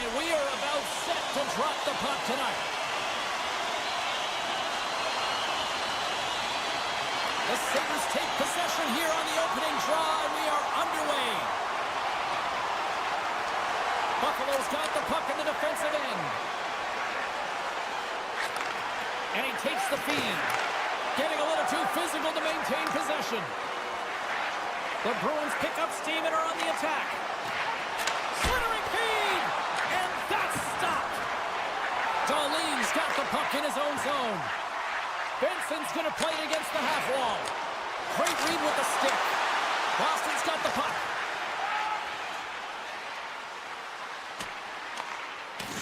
And we are about set to drop the puck tonight. The Sabres take possession here on the opening draw, and we are underway. Buffalo's got the puck in the defensive end. And he takes the feed. Getting a little too physical to maintain possession. The Bruins pick up steam and are on the attack. Slithering feed! And that's stopped. Darlene's got the puck in his own zone. Benson's going to play it against the half wall. Great read with the stick. Boston's got the puck.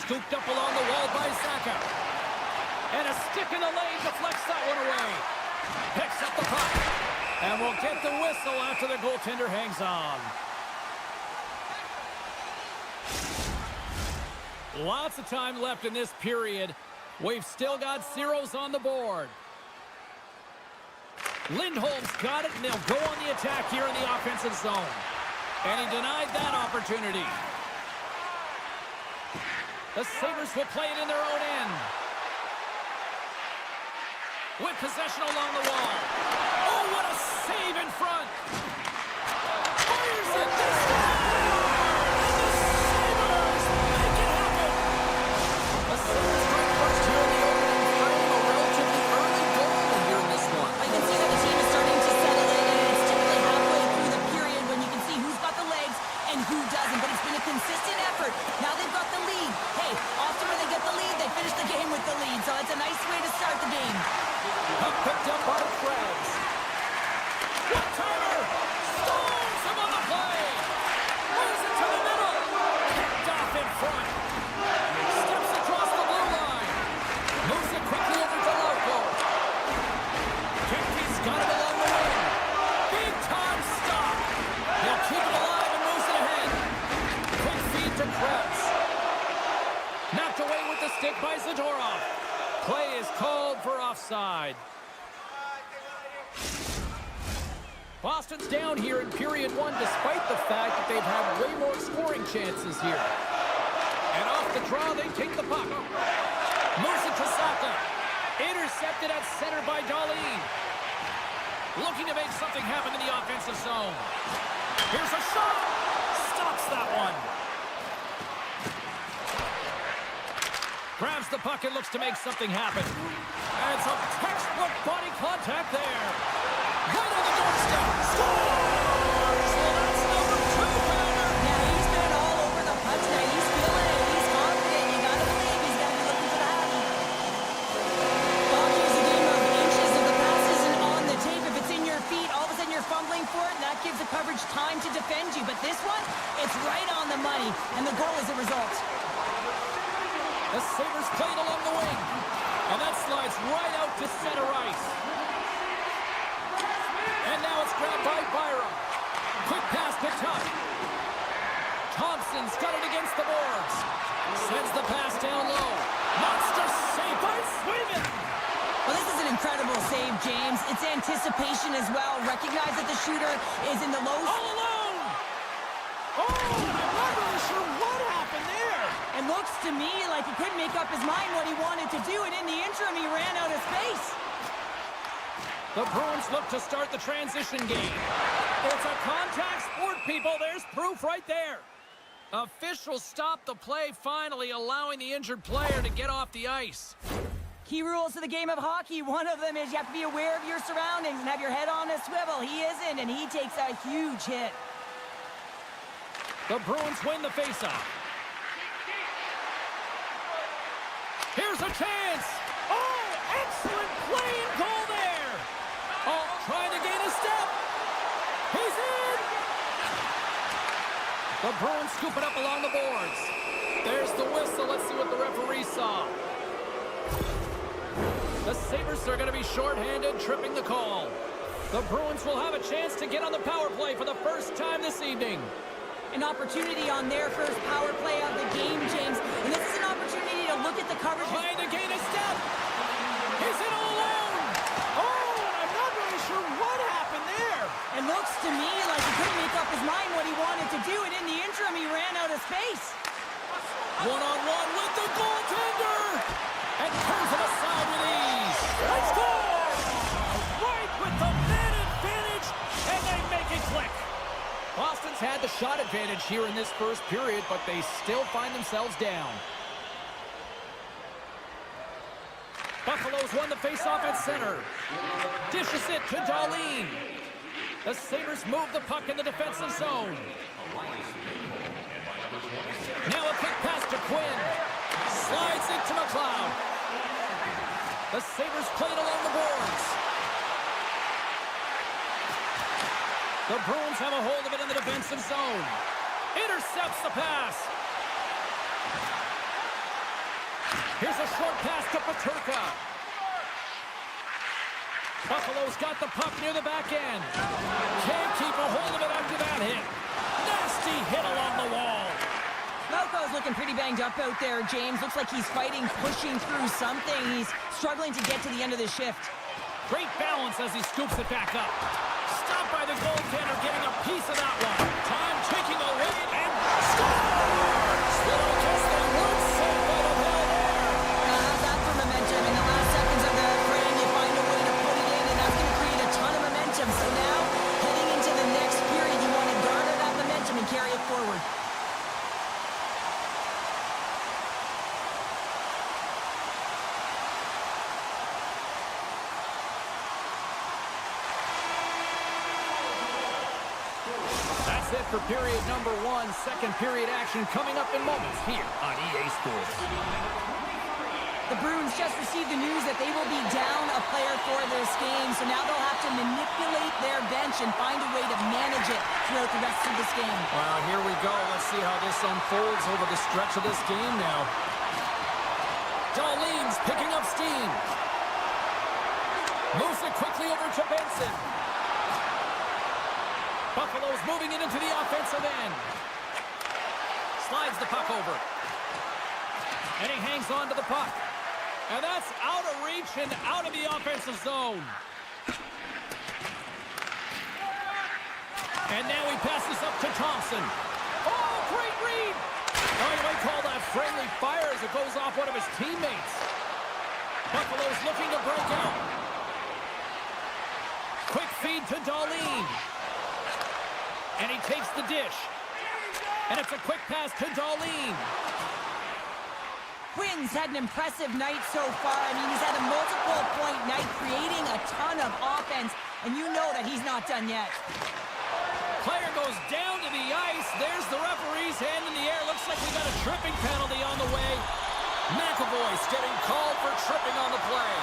Scooped up along the wall by Zacha. And a stick in the lane deflects that one away. Picks up the puck. And we'll get the whistle after the goaltender hangs on. Lots of time left in this period. We've still got zeros on the board. Lindholm's got it, and they'll go on the attack here in the offensive zone. And he denied that opportunity. The Sabres will play it in their own end. With possession along the wall. Oh, what a save in front. Fires it this time. And the Sabres make it happen. The Sabres right first here in the opening frame. A relatively early goal here in this one. I can see that the team is starting to settle in, and it's typically halfway through the period when you can see who's got the legs and who doesn't. But it's been a consistent effort. Now they've got the lead. Hey, often when they get the lead, they finish the game with the lead. So it's a nice way to start the game. Picked up by Krebs. One-timer! Stones him on the play! Moves it to the middle! Kicked off in front! Steps across the blue line! Moves it quickly over to Loco! Kempke's got it along the wing! Big time stop! He'll keep it alive and moves it ahead! Quick feed to Krebs! Knocked away with the stick by Zadorov! Play is called for offside. Boston's down here in period one despite the fact that they've had way more scoring chances here. And off the draw, they take the puck. Moves it to Zacha. Intercepted at center by Darlene. Looking to make something happen in the offensive zone. Here's a shot. Stops that one. Grabs the puck and looks to make something happen. And some textbook body contact there. Right on the doorstep. Scores! Well, that's number 2, Banner. Yeah, he's been all over the puck now. He's feeling it. He's confident. You gotta believe he's gotta be looking for that. Hockey is a game of inches. If the pass isn't on the tape, if it's in your feet, all of a sudden you're fumbling for it, and that gives the coverage time to defend you. But this one, it's right on the money, and the goal is a result. The Sabres played along the wing. And that slides right out to center ice. And now it's grabbed by Byram. Quick pass picked up. Thompson's got it against the boards. Sends the pass down low. Monster save by Swayman. Well, this is an incredible save, James. It's anticipation as well. Recognize that the shooter is in the low... All alone! Oh, I'm not really sure what happened there. It looks to me like he couldn't make up his mind what he wanted to do, and in the interim, he ran out of space. The Bruins look to start the transition game. It's a contact sport, people. There's proof right there. Officials stop the play, finally allowing the injured player to get off the ice. Key rules to the game of hockey. One of them is you have to be aware of your surroundings and have your head on a swivel. He isn't, and he takes a huge hit. The Bruins win the faceoff. Here's a chance. Oh, excellent play and goal there. Oh, trying to gain a step. He's in. The Bruins scoop it up along the boards. There's the whistle. Let's see what the referee saw. The Sabres are going to be shorthanded, tripping the call. The Bruins will have a chance to get on the power play for the first time this evening. An opportunity on their first power play of the game, James. And this is an opportunity to look at the coverage. Trying to gain a step. He's in all alone. Oh, and I'm not really sure what happened there. It looks to me like he couldn't make up his mind what he wanted to do, and in the interim, he ran out of space. One-on-one with the goaltender. And turns it aside with ease. They score! Right with the man advantage, and they make it click. Boston's had the shot advantage here in this first period, but they still find themselves down. Buffalo's won the faceoff at center. Dishes it to Darlene. The Sabres move the puck in the defensive zone. Now a quick pass to Quinn. Slides into McLeod. The Sabres played along the boards. The Bruins have a hold of it in the defensive zone. Intercepts the pass. Here's a short pass to Peterka. Buffalo's got the puck near the back end. Can't keep a hold of it after that hit. Nasty hit along the wall. Malco's looking pretty banged up out there, James. Looks like he's fighting, pushing through something. He's struggling to get to the end of the shift. Great balance as he scoops it back up. Stopped by the goaltender, getting a piece of that one. Time ticking away, and scores! I guess they weren't saved by the ball there. How's that for momentum? In the last seconds of the frame, you find a way to put it in, and that's going to create a ton of momentum. So now, heading into the next period, you want to garner that momentum and carry it forward. That's it for period number one. Second period action coming up in moments here on EA Sports. The Bruins just received the news that they will be down a player for this game, so now they'll have to manipulate their bench and find a way to manage it throughout the rest of this game. Well, here we go. Let's see how this unfolds over the stretch of this game now. Darlene's picking up steam. Moves it quickly over to Benson. Buffalo's moving it into the offensive end. Slides the puck over. And he hangs on to the puck. And that's out of reach and out of the offensive zone. And now he passes up to Thompson. Oh, great read! Oh, you might call that friendly fire as it goes off one of his teammates. Buffalo's looking to break out. Quick feed to Darlene. And he takes the dish. And it's a quick pass to Darlene. Quinn's had an impressive night so far. I mean, he's had a multiple-point night, creating a ton of offense, and you know that he's not done yet. Player goes down to the ice. There's the referee's hand in the air. Looks like we got a tripping penalty on the way. McAvoy's getting called for tripping on the play.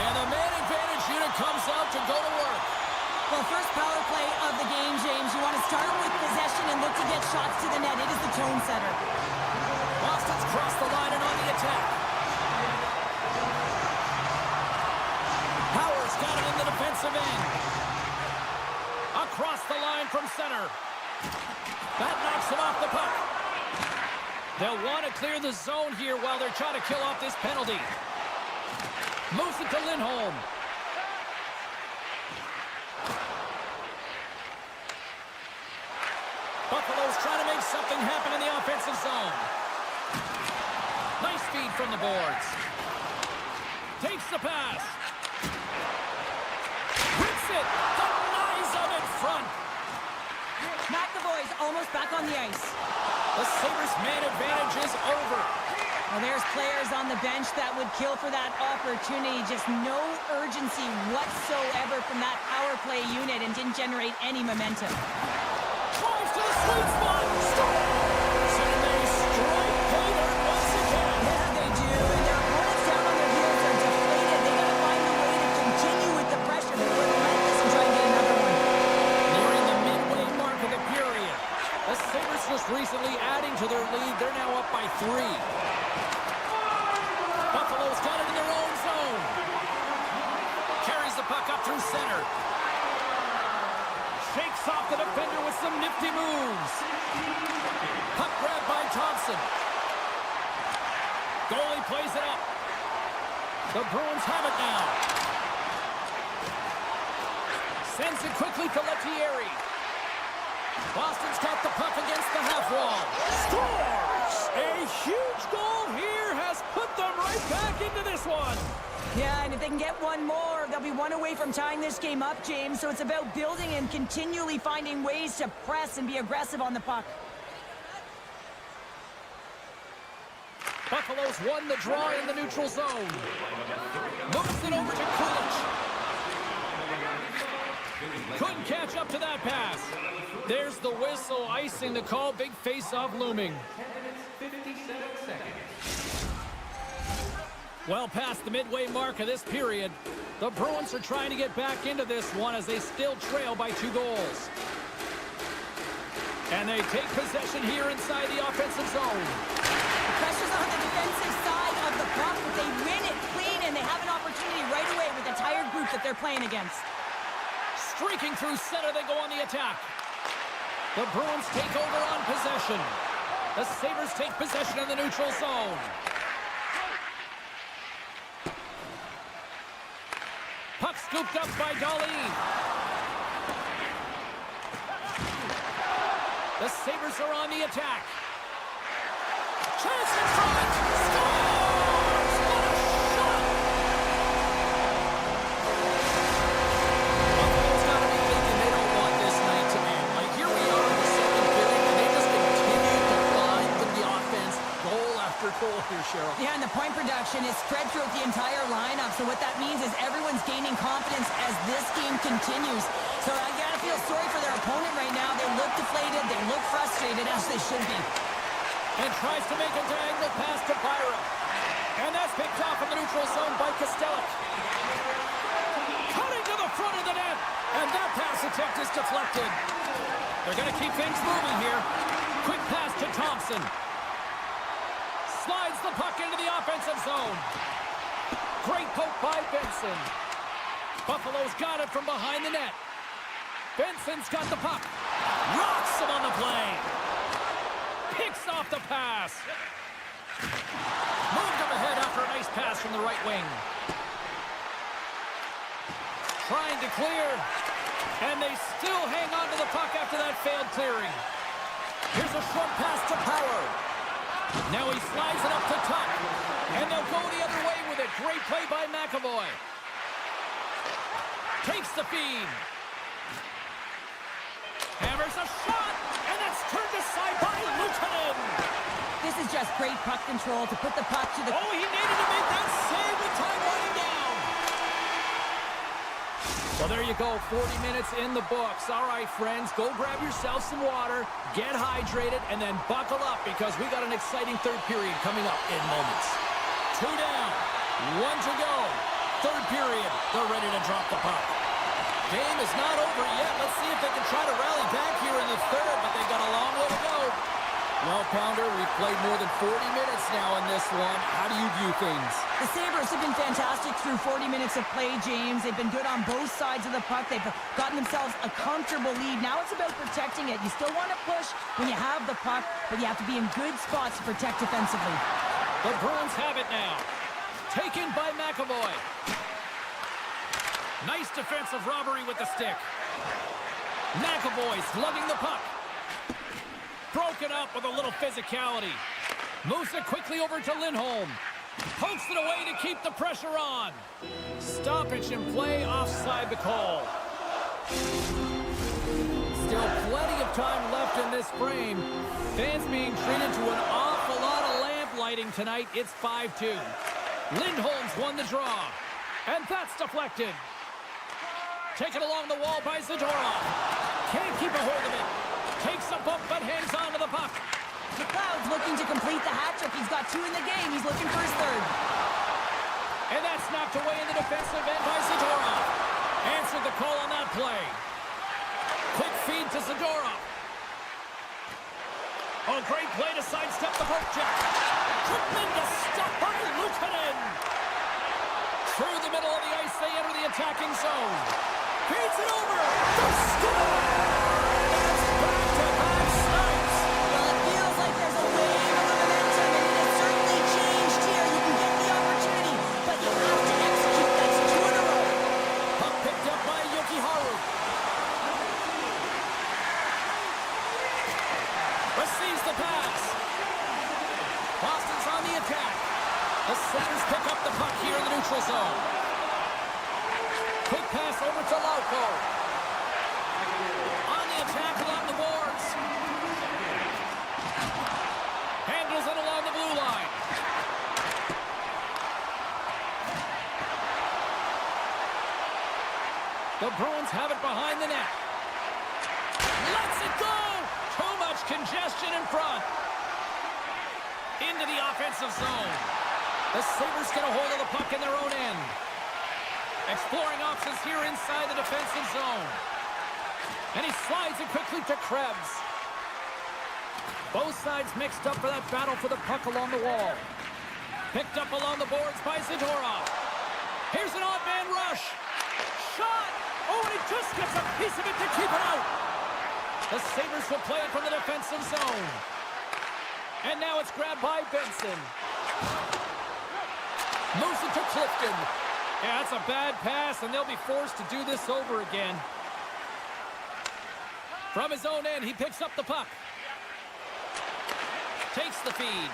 And the man advantage unit comes out to go to work. Well, first power play of the game, James. You want to start with possession and look to get shots to the net. It is the tone setter. Boston's crossed the line and on the attack. Howard's got it in the defensive end. Across the line from center. That knocks him off the puck. They'll want to clear the zone here while they're trying to kill off this penalty. Moves it to Lindholm. Buffalo's trying to make something happen in the offensive zone. Nice feed from the boards. Takes the pass. Rips it. Denies him in front. McAvoy's almost back on the ice. The Sabres' man advantage is over. Well, there's players on the bench that would kill for that opportunity. Just no urgency whatsoever from that power play unit and didn't generate any momentum. Drives to the sweet spot. Scores! And they strike pay dirt once again. Yeah, they do. And their opponents down on their heels are deflated. They got to find a way to continue with the pressure. They're relentless and try and get another one. Nearing the midway mark of the period. The Sabres just recently adding to their lead. They're now up by 3. Buffalo's got it in their own zone. Carries the puck up through center. Shakes off the defender with some nifty moves. Puck grab by Thompson. Goalie plays it up. The Bruins have it now. Sends it quickly to Lettieri. Boston's got the puck against the half wall. Scores! A huge Yeah, and if they can get one more, they'll be one away from tying this game up, James. So it's about building and continually finding ways to press and be aggressive on the puck. Buffalo's won the draw in the neutral zone. Moves it over to Coolidge. Couldn't catch up to that pass. There's the whistle, icing the call. Big face-off looming. Well past the midway mark of this period, the Bruins are trying to get back into this one as they still trail by 2 goals. And they take possession here inside the offensive zone. The pressure's on the defensive side of the puck, but they win it clean, and they have an opportunity right away with the tired group that they're playing against. Streaking through center, they go on the attack. The Bruins take over on possession. The Sabres take possession in the neutral zone. Puck scooped up by Darlene. The Sabres are on the attack. Chance in front! Scores! What a shot! Buffalo's got to be thinking they don't want this night to end. Like, here we are in the second period, and they just continue to find the offense goal after goal here, Cheryl. Yeah, and the point production is spread throughout the entire lineup. So what that means is everyone's gaining confidence as this game continues. So I gotta feel sorry for their opponent right now. They look deflated, they look frustrated, as they should be. And tries to make a diagonal pass to Byron. And that's picked off in the neutral zone by Kostelic. Cutting to the front of the net. And that pass attempt is deflected. They're going to keep things moving here. Quick pass to Thompson. Slides the puck into the offensive zone. Great poke by Benson. Buffalo's got it from behind the net. Benson's got the puck. Rocks him on the play. Picks off the pass. Moved him ahead after a nice pass from the right wing. Trying to clear. And they still hang on to the puck after that failed clearing. Here's a short pass to Power. Now he slides it up to Tuck. And they'll go the other way with it. Great play by McAvoy. Takes the feed. Hammers a shot. And that's turned aside by Luukkonen. This is just great puck control to put the puck to the... Oh, he needed to make that save with time running down. Well, there you go. 40 minutes in the books. All right, friends, go grab yourself some water, get hydrated, and then buckle up because we got an exciting third period coming up in moments. 2 down, 1 to go. Third period, they're ready to drop the puck. Game is not over yet. Let's see if they can try to rally back here in the third, but they've got a long way to go. Well, Pounder, we've played more than 40 minutes now in this one. How do you view things? The Sabres have been fantastic through 40 minutes of play, James. They've been good on both sides of the puck. They've gotten themselves a comfortable lead. Now it's about protecting it. You still want to push when you have the puck, but you have to be in good spots to protect defensively. The Bruins have it now. Taken by McAvoy. Nice defensive robbery with the stick. McAvoy slugging the puck. Broken up with a little physicality. Moves it quickly over to Lindholm. Pokes it away to keep the pressure on. Stoppage in play, offside the call. Still plenty of time left in this frame. Fans being treated to an awful lot of lamp lighting tonight. It's 5-2. Lindholm's won the draw. And that's deflected. Taken along the wall by Zadorov. Can't keep a hold of it. Takes a bump but hangs on to the puck. McLeod's looking to complete the hat trick. He's got 2 in the game. He's looking for his third. And that's knocked away in the defensive end by Zadorov. Answered the call on that play. Quick feed to Zadorov. Oh, great play to sidestep the poke check. Tremendous stop by Luukkonen. Through the middle of the ice, they enter the attacking zone. Feeds it over. The score! It's back-to-back snipes. Well, it feels like there's a wave of momentum, and it has certainly changed here. You can get the opportunity, but you have to execute. That's 2 in a row. Puck picked up by Jokiharju. Receives the pass. Boston's on the attack. The Sabres pick up the puck here in the neutral zone. Quick pass over to Lauko. On the attack along the boards. Handles it along the blue line. The Bruins have it behind the net. Lets it go! Too much congestion in front. Into the offensive zone. The Sabres get a hold of the puck in their own end. Exploring options here inside the defensive zone. And he slides it quickly to Krebs. Both sides mixed up for that battle for the puck along the wall. Picked up along the boards by Zadorov. Here's an odd man rush. Shot! Oh, and he just gets a piece of it to keep it out. The Sabres will play it from the defensive zone. And now it's grabbed by Benson. Moves it to Clifton. Yeah, that's a bad pass, and they'll be forced to do this over again. From his own end, he picks up the puck. Takes the feed.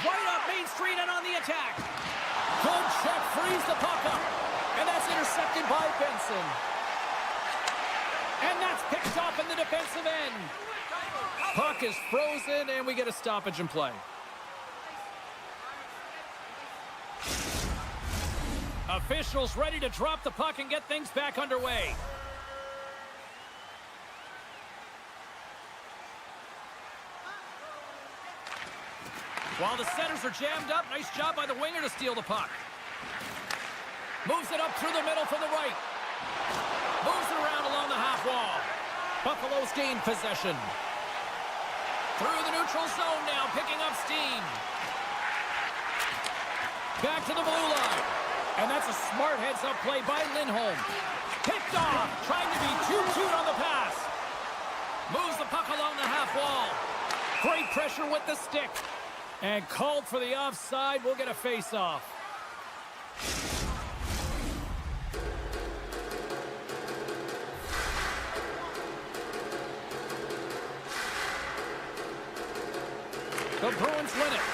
Right up Main Street and on the attack. Good check, frees the puck up. And that's intercepted by Benson. And that's picked off in the defensive end. Puck is frozen, and we get a stoppage in play. Officials ready to drop the puck and get things back underway. While the centers are jammed up, nice job by the winger to steal the puck. Moves it up through the middle from the right. Moves it around along the half wall. Buffalo's gained possession. Through the neutral zone now, picking up steam. Back to the blue line. And that's a smart heads-up play by Lindholm. Picked off, trying to be too cute on the pass. Moves the puck along the half wall. Great pressure with the stick. And called for the offside. We'll get a face-off. The Bruins win it.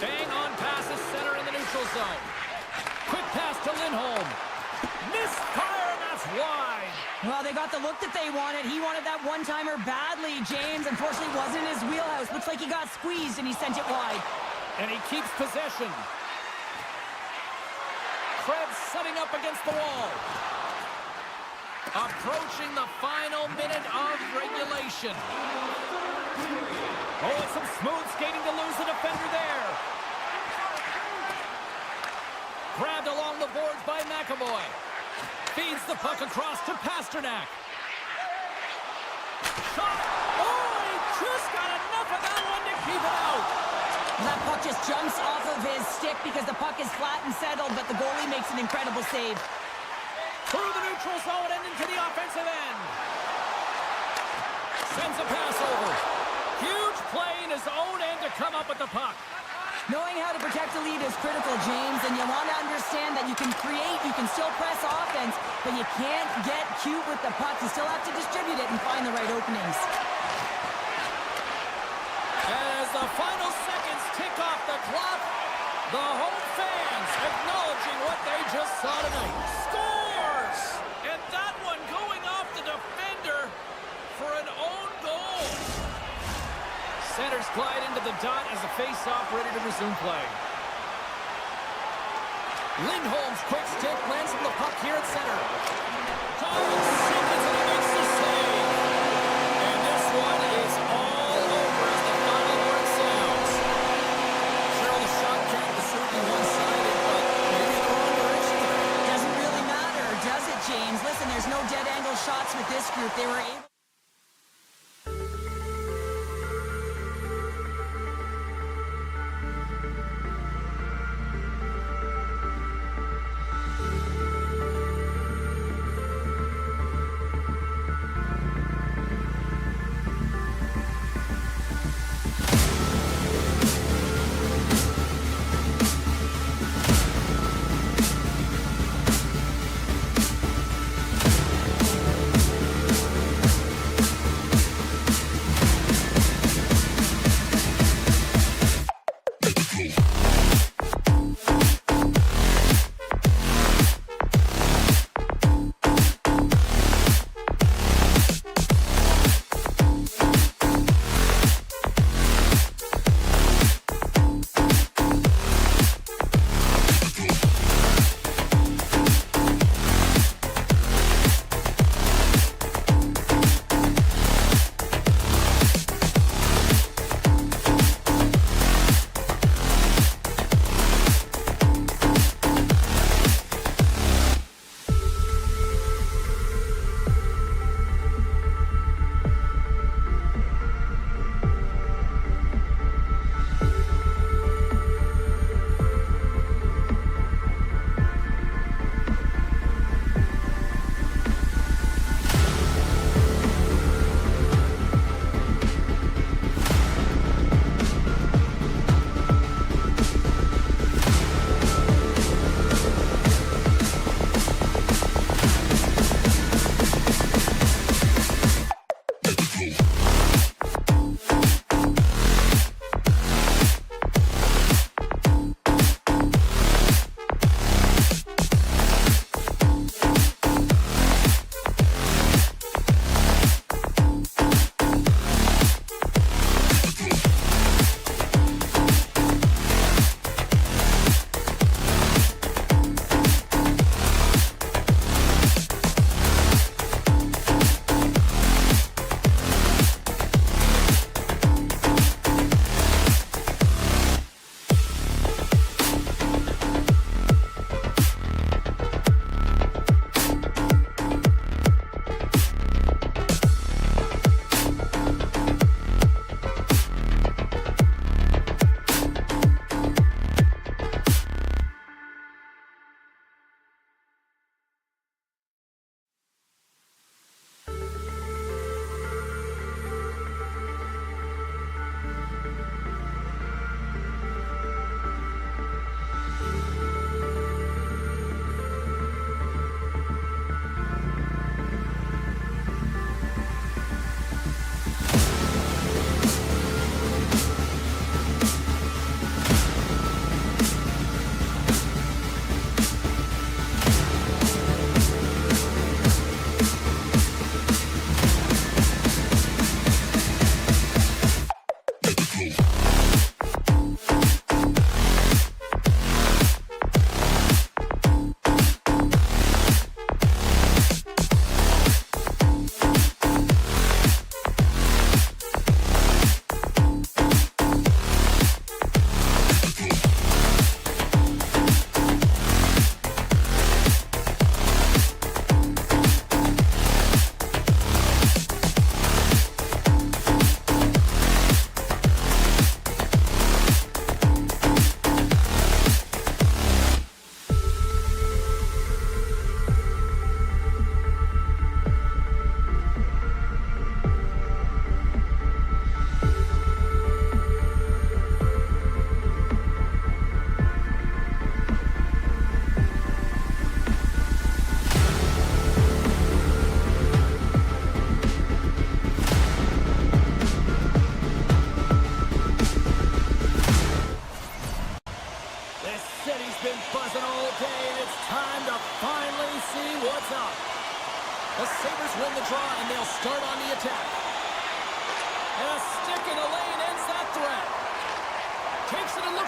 Bang on passes center in the neutral zone. Quick pass to Lindholm. Misfire, and that's wide. Well, they got the look that they wanted. He wanted that one-timer badly. James, unfortunately, wasn't in his wheelhouse. Looks like he got squeezed, and he sent it wide. And he keeps possession. Krebs setting up against the wall. Approaching the final minute of regulation. Oh, it's some smooth skating to lose the defender there. Grabbed along the boards by MaakY. Feeds the puck across to Pasternak. Shot! Oh, he just got enough of that one to keep it out. That puck just jumps off of his stick because the puck is flat and settled, but the goalie makes an incredible save. Through the neutral zone and into the offensive end. Sends a pass over. Huge play in his own end to come up with the puck. Knowing how to protect the lead is critical, James, and you want to understand that you can create, you can still press offense, but you can't get cute with the puck. You still have to distribute it and find the right openings. As the final seconds tick off the clock, the home fans acknowledging what they just saw tonight. Scores! And that one going off the defender for an own goal. Centers glide into the dot as the face-off ready to resume play. Lindholm's quick stick lands on the puck here at center. Thomas seconds and he makes the save. And this one is all over as the final word sounds. Sure, the shot count was certainly one-sided, but maybe in the wrong direction today. Doesn't really matter, does it, James? Listen, there's no dead-angle shots with this group. They were able...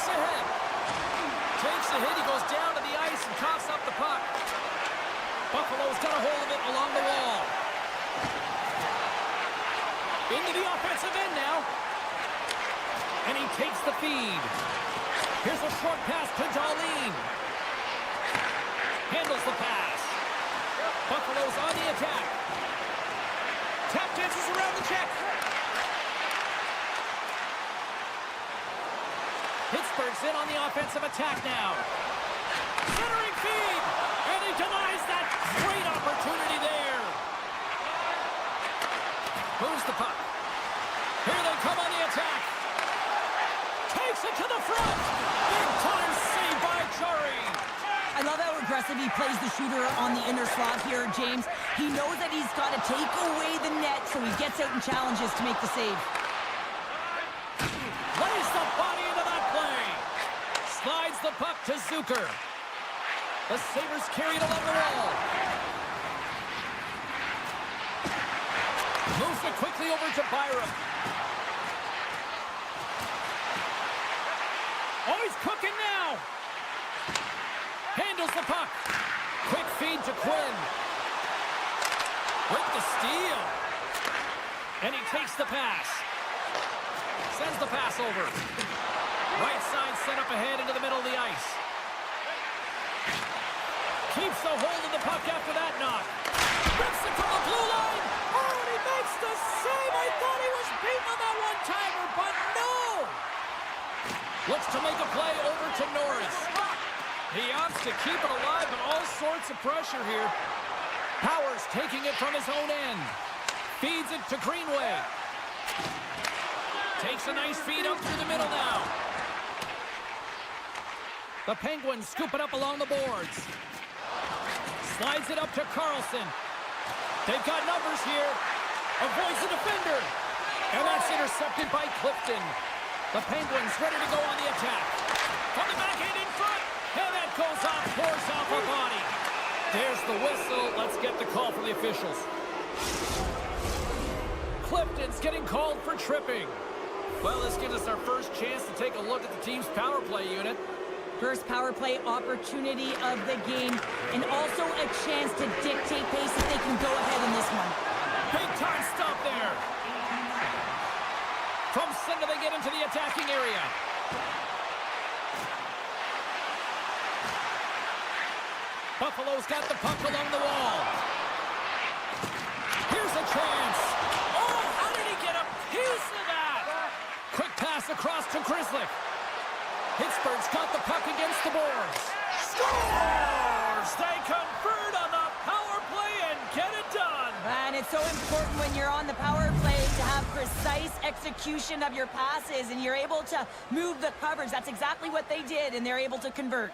looks ahead. Takes a hit. He goes down to the ice and coughs up the puck. Buffalo's got a hold of it along the wall. Into the offensive end now. And he takes the feed. Here's a short pass to Darlene. Handles the pass. Buffalo's on the attack. Tap dances around the check. Pittsburgh's in on the offensive attack now. Centering feed. And he denies that great opportunity there. Moves the puck. Here they come on the attack. Takes it to the front. Big time save by Chari. I love how aggressive he plays the shooter on the inner slot here, James. He knows that he's got to take away the net, so he gets out and challenges to make the save. Lays the body into that play. Slides the puck to Zucker. The Sabres carry it along the wall. Moves it quickly over to Byram. Oh, he's cooking now. Handles the puck. Quick feed to Quinn. With the steal. And he takes the pass. Sends the pass over. Right side set up ahead into the middle of the ice. Keeps the hold of the puck after that knock. Rips it from the blue line. Oh, and he makes the save. I thought he was beaten on that one-timer, but no. Looks to make a play over to Norris. He opts to keep it alive, but all sorts of pressure here. Powers taking it from his own end. Feeds it to Greenway. Takes a nice feed up through the middle now. The Penguins scoop it up along the boards. Slides it up to Carlson. They've got numbers here. Avoids the defender. And that's intercepted by Clifton. The Penguins ready to go on the attack. From the backhand in front. And that goes off, pours off a body. There's the whistle. Let's get the call from the officials. Clifton's getting called for tripping. Well, this gives us our first chance to take a look at the team's power play unit. First power play opportunity of the game, and also a chance to dictate pace if they can go ahead in this one. Big time stop there. From center, they get into the attacking area. Buffalo's got the puck along the wall. Here's a chance. Oh, how did he get a piece of that? Quick pass across to Grizzly. Pittsburgh's got the puck against the boards. Scores! They convert on the power play and get it done. And it's so important when you're on the power play to have precise execution of your passes, and you're able to move the coverage. That's exactly what they did, and they're able to convert.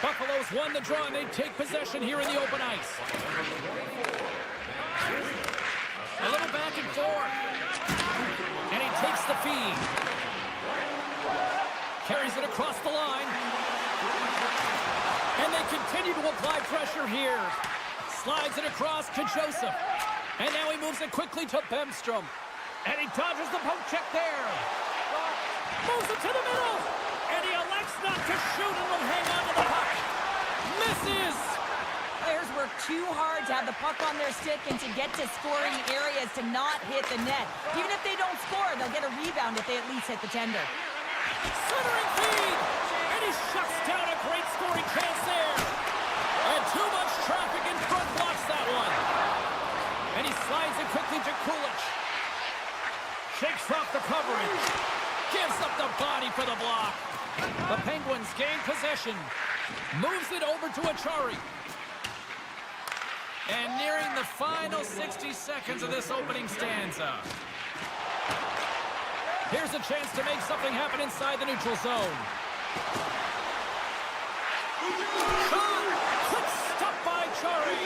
Buffalo's won the draw, and they take possession here in the open ice. A little back and forth. And he takes the feed. Carries it across the line. And they continue to apply pressure here. Slides it across to Joseph. And now he moves it quickly to Bemstrom. And he dodges the poke check there. Moves it to the middle. And he elects not to shoot and will hang on to the puck. Misses. Players work too hard to have the puck on their stick and to get to scoring areas to not hit the net. Even if they don't score, they'll get a rebound if they at least hit the tender. Centering feed. And he shuts down a great scoring chance there. And too much traffic in front blocks that one. And he slides it quickly to Kulich. Shakes off the coverage. Gives up the body for the block. The Penguins gain possession. Moves it over to Achari. And nearing the final 60 seconds of this opening stanza. Here's a chance to make something happen inside the neutral zone. Shot! Quick stop by Chari.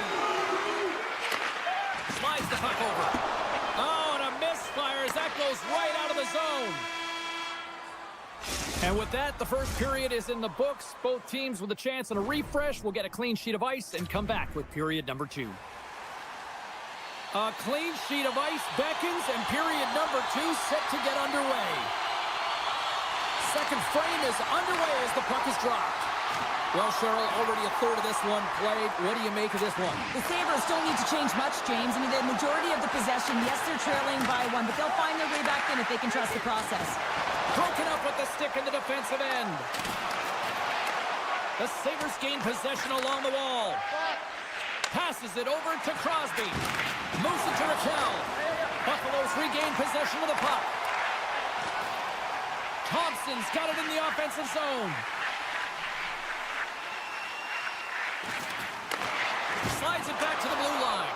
Slides the puck over. Oh, and a misfire as that goes right out of the zone. And with that, the first period is in the books. Both teams with a chance and a refresh will get a clean sheet of ice and come back with period number 2. A clean sheet of ice beckons, and period number 2 set to get underway. second frame is underway as the puck is dropped. Well, Cheryl, already a third of this one played. What do you make of this one? The Sabres don't need to change much, James. I mean, the majority of the possession, yes, they're trailing by one, but they'll find their way back in if they can trust the process. Broken up with the stick in the defensive end. The Sabres gain possession along the wall. Passes it over to Crosby. Moves it to Raquel. Buffalo's regained possession of the puck. Thompson's got it in the offensive zone. Slides it back to the blue line.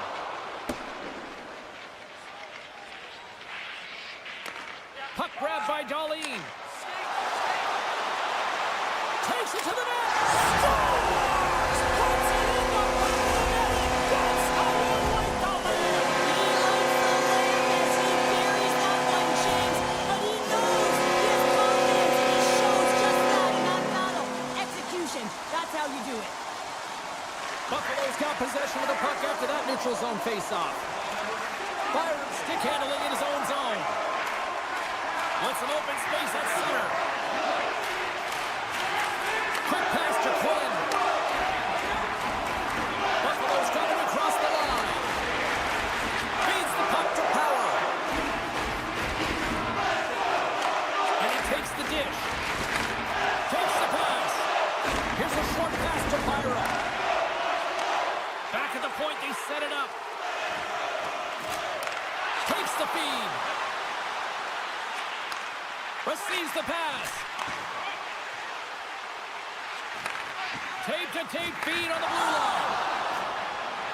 Puck grabbed by Darlene. Takes it to the net. Scores! Puts it in the back of the net. That's how you like the man. He likes the land as he buries that one, James. But he knows he has confidence, and he shows just that in that battle. Execution. That's how you do it. Buffalo's got possession of the puck after that neutral zone faceoff. Byron stick handling in his own zone. Wants some open space at center. Quick pass to Quinn. Buffalo's got him across the line. Feeds the puck to Power. And he takes the dish. Takes the pass. Here's a short pass to Byron. Back at the point, they set it up. Takes the feed. Receives the pass. Tape-to-tape feed on the blue line.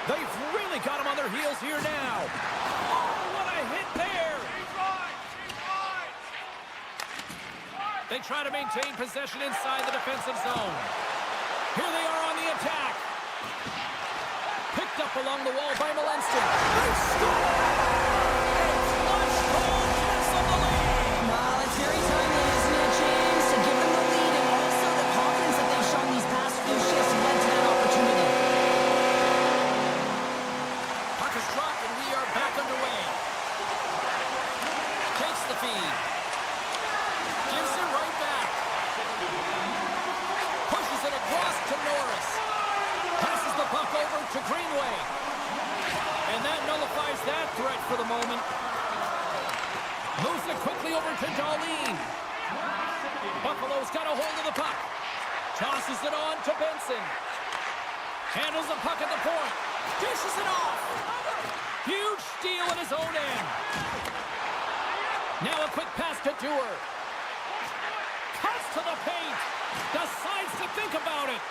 They've really got him on their heels here now. Oh, what a hit there. They try to maintain possession inside the defensive zone. Here they are on the attack. Picked up along the wall by Malenston. They score! It's flushed home, cancel the lead. Well, it's very timely, isn't it, James, to give them the lead, and also the confidence that they've shown these past few shifts led to that opportunity. Puck is dropped, and we are back underway. Takes the feed. Gives it right back. Pushes it across to Norris. Passes the puck over to Greenway. And that nullifies that threat for the moment. Moves it quickly over to Darlene. Buffalo's got a hold of the puck. Tosses it on to Benson. Handles the puck at the point. Dishes it off. Huge steal at his own end. Now a quick pass to Dewar. Cuts to the paint. Decides to think about it.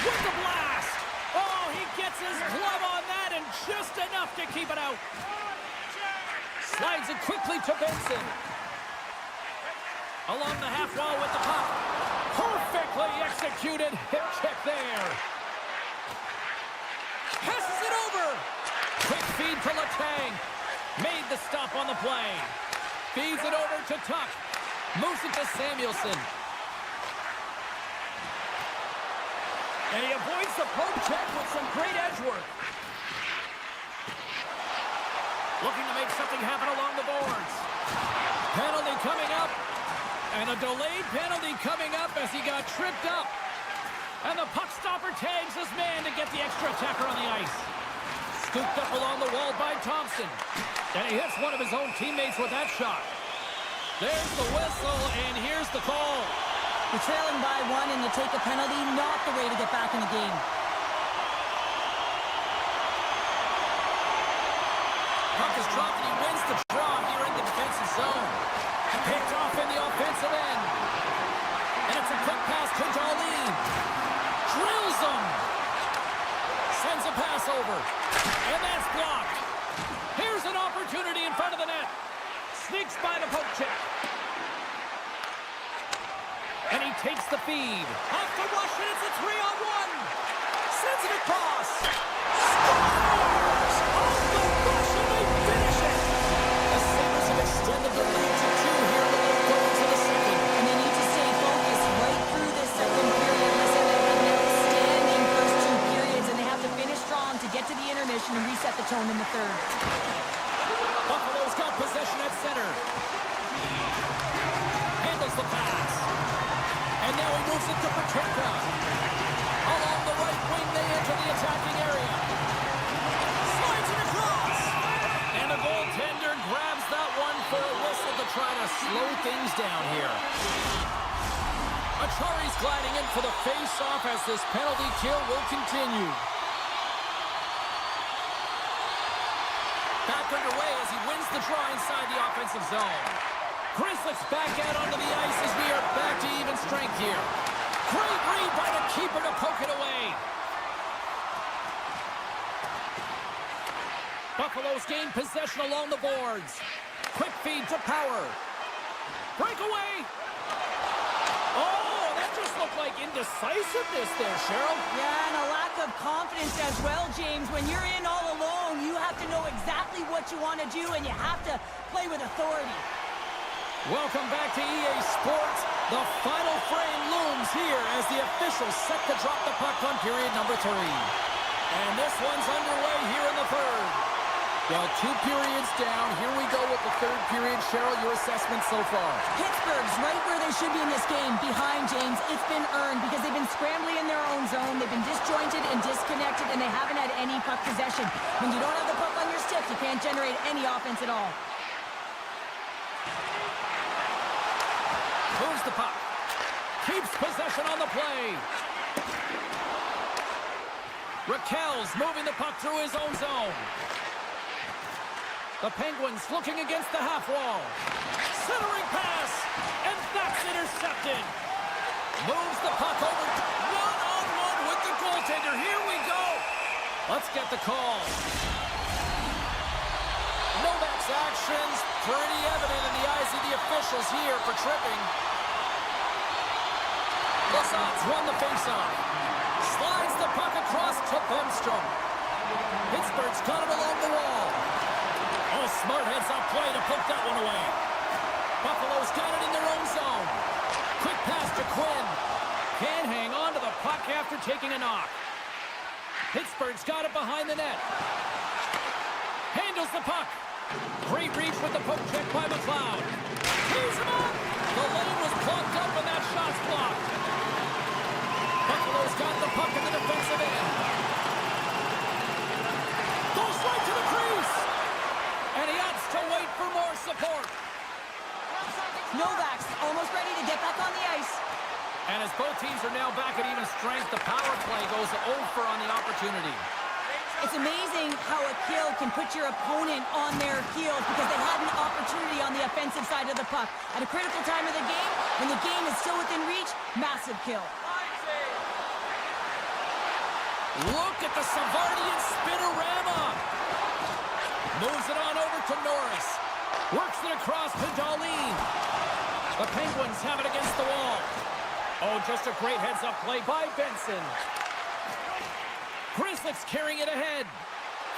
With the blast. Oh, he gets his glove on that and just enough to keep it out. Slides it quickly to Benson. Along the half wall with the puck. Perfectly executed hip check there. Passes it over. Quick feed to Letang. Made the stop on the play. Feeds it over to Tuck. Moves it to Samuelson. And he avoids the poke check with some great edge work. Looking to make something happen along the boards. Penalty coming up. And a delayed penalty coming up as he got tripped up. And the puck stopper tags his man to get the extra attacker on the ice. Scooped up along the wall by Thompson. And he hits one of his own teammates with that shot. There's the whistle, and here's the call. You're trailing by one, and you take a penalty, not the way to get back in the game. Puck is dropped, and he wins the draw here in the defensive zone. Picked off in the offensive end. And it's a quick pass to Darlene. Drills him. Sends a pass over. And that's blocked. Here's an opportunity in front of the net. Sneaks by the poke check. And he takes the feed. Off the rush, and it's a 3-on-1. Sends it across. Scores! Off the rush, and they finish it. The Sabres have extended the lead to 2 here going to the second. And they need to stay focused right through this second period. Listen, they've had an outstanding first 2 periods, and they have to finish strong to get to the intermission and reset the tone in the third. Buffalo's got possession at center. Handles the pass. And now he moves it to Paterka. Along the right wing, they enter the attacking area. Slides it across. And the goaltender grabs that one for a whistle to try to slow things down here. Achari's gliding in for the face-off as this penalty kill will continue. Back underway as he wins the draw inside the offensive zone. Grizzlies back out onto the ice as we are back to even strength here. Great read by the keeper to poke it away. Buffalo's gained possession along the boards. Quick feed to Power. Breakaway. Oh, that just looked like indecisiveness there, Cheryl. Yeah, and a lack of confidence as well, James. When you're in all alone, you have to know exactly what you want to do, and you have to play with authority. Welcome back to EA Sports. The final frame looms here as the officials set to drop the puck on period number 3. And this one's underway here in the third. Well, 2 periods down. Here we go with the third period. Cheryl, your assessment so far? Pittsburgh's right where they should be in this game, behind, James. It's been earned because they've been scrambling in their own zone. They've been disjointed and disconnected, and they haven't had any puck possession. When you don't have the puck on your stick, you can't generate any offense at all. Moves the puck. Keeps possession on the play. Raquel's moving the puck through his own zone. The Penguins looking against the half wall. Centering pass, and that's intercepted. Moves the puck over. One-on-one with the goaltender. Here we go. Let's get the call. Novak's actions pretty evident in the eyes of the officials here for tripping. Lasson's won the faceoff. Slides the puck across to Bemstrom. Pittsburgh's got it along the wall. Oh, smart heads-up play to poke that one away. Buffalo's got it in their own zone. Quick pass to Quinn. Can't hang on to the puck after taking a knock. Pittsburgh's got it behind the net. Handles the puck. Great reach with the poke check by McLeod. Tees him up. The lane was plugged up and that shot's blocked. Buffalo's got the puck in the defensive end. Goes right to the crease. And he opts to wait for more support. Novak's almost ready to get back on the ice. And as both teams are now back at even strength, the power play goes over on the opportunity. It's amazing how a kill can put your opponent on their heels because they had an opportunity on the offensive side of the puck. At a critical time of the game, when the game is still within reach, massive kill. Look at the Savardian spinorama. Moves it on over to Norris. Works it across to Darlene. The Penguins have it against the wall. Oh, just a great heads-up play by Benson. Grizzlies carrying it ahead.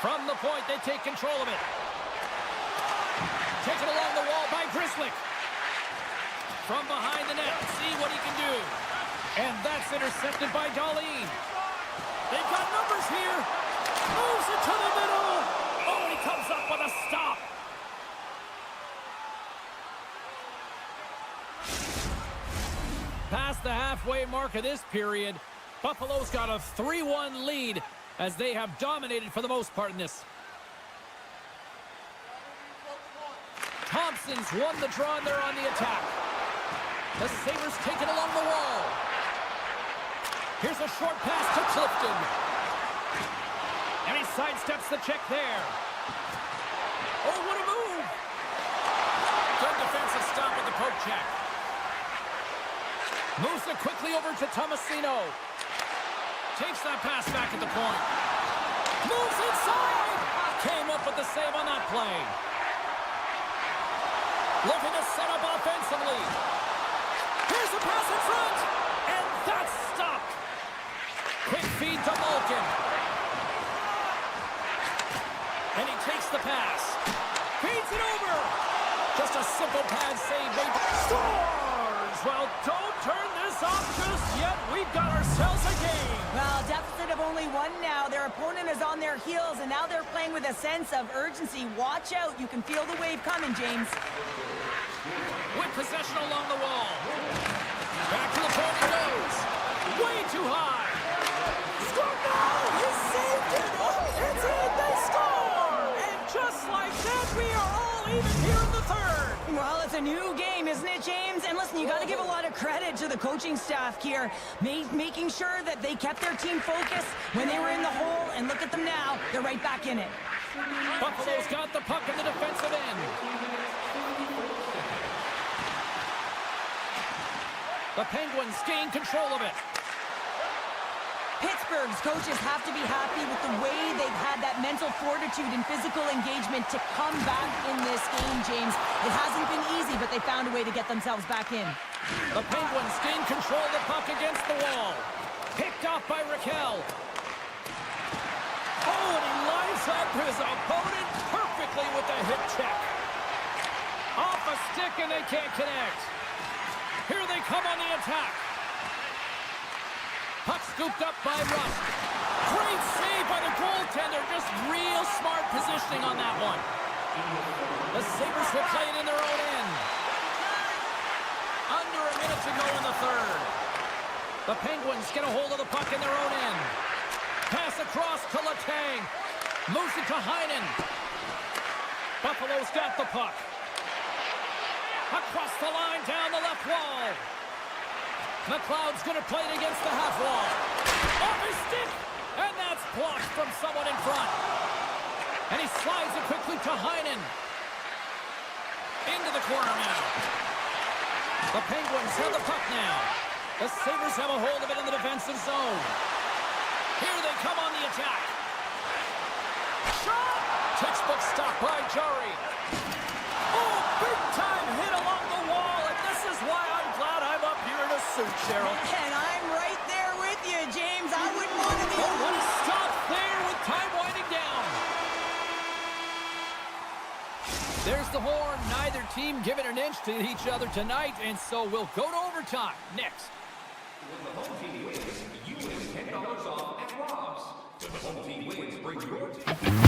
From the point, they take control of it. Taken along the wall by Grizzly. From behind the net, see what he can do. And that's intercepted by Darlene. They've got numbers here. Moves it to the middle. Oh, he comes up with a stop. Past the halfway mark of this period, Buffalo's got a 3-1 lead as they have dominated for the most part in this. Thompson's won the draw and they're on the attack. The Sabres take it along the wall. Here's a short pass to Clifton. And he sidesteps the check there. Oh, what a move! Good defensive stop with the poke check. Moves it quickly over to Tomasino. Takes that pass back at the point. Moves inside! Came up with the save on that play. Looking to set up offensively. Here's the pass in front! And that's stopped! Quick feed to Malkin. And he takes the pass. Feeds it over! Just a simple pad save. Scores! Well, don't turn this off just yet. We've got ourselves a game. Well, deficit of only 1 now. Their opponent is on their heels, and now they're playing with a sense of urgency. Watch out. You can feel the wave coming, James. With possession along the wall. Back to the point he goes. Way too high. Score now! He saved it! It's in! They score! And just like that, we are all even here in the third. Well, it's a new game, isn't it, James? And listen, you got to give a lot of credit to the coaching staff here, making sure that they kept their team focused when they were in the hole, and look at them now. They're right back in it. Buffalo's got the puck in the defensive end. The Penguins gain control of it. Pittsburgh's coaches have to be happy with the way they've had that mental fortitude and physical engagement to come back in this game, James. It hasn't been easy, but they found a way to get themselves back in. The Penguins gain control of the puck against the wall. Picked off by Raquel. Oh, and he lines up his opponent perfectly with the hip check. Off a stick, and they can't connect. Here they come on the attack. Puck scooped up by Russ. Great save by the goaltender. Just real smart positioning on that one. The Sabres will play it in their own end. Under a minute to go in the third. The Penguins get a hold of the puck in their own end. Pass across to Letang. Moves it to Heinen. Buffalo's got the puck. Across the line, down the left wall. McLeod's going to play it against the half wall. Off his stick! And that's blocked from someone in front. And he slides it quickly to Heinen. Into the corner now. The Penguins have the puck now. The Sabres have a hold of it in the defensive zone. Here they come on the attack. Shot! Textbook stop by Jari. Oh, big time hit along the wall, and this is why I'm glad I'm up here in a suit, Cheryl. And I'm right there with you, James. I wouldn't want to be... Oh, what a stop there with time winding down. There's the horn. Neither team giving an inch to each other tonight, and so we'll go to overtime next. When the home team wins, you win $10 off at Rob's. When the home team wins, bring your team.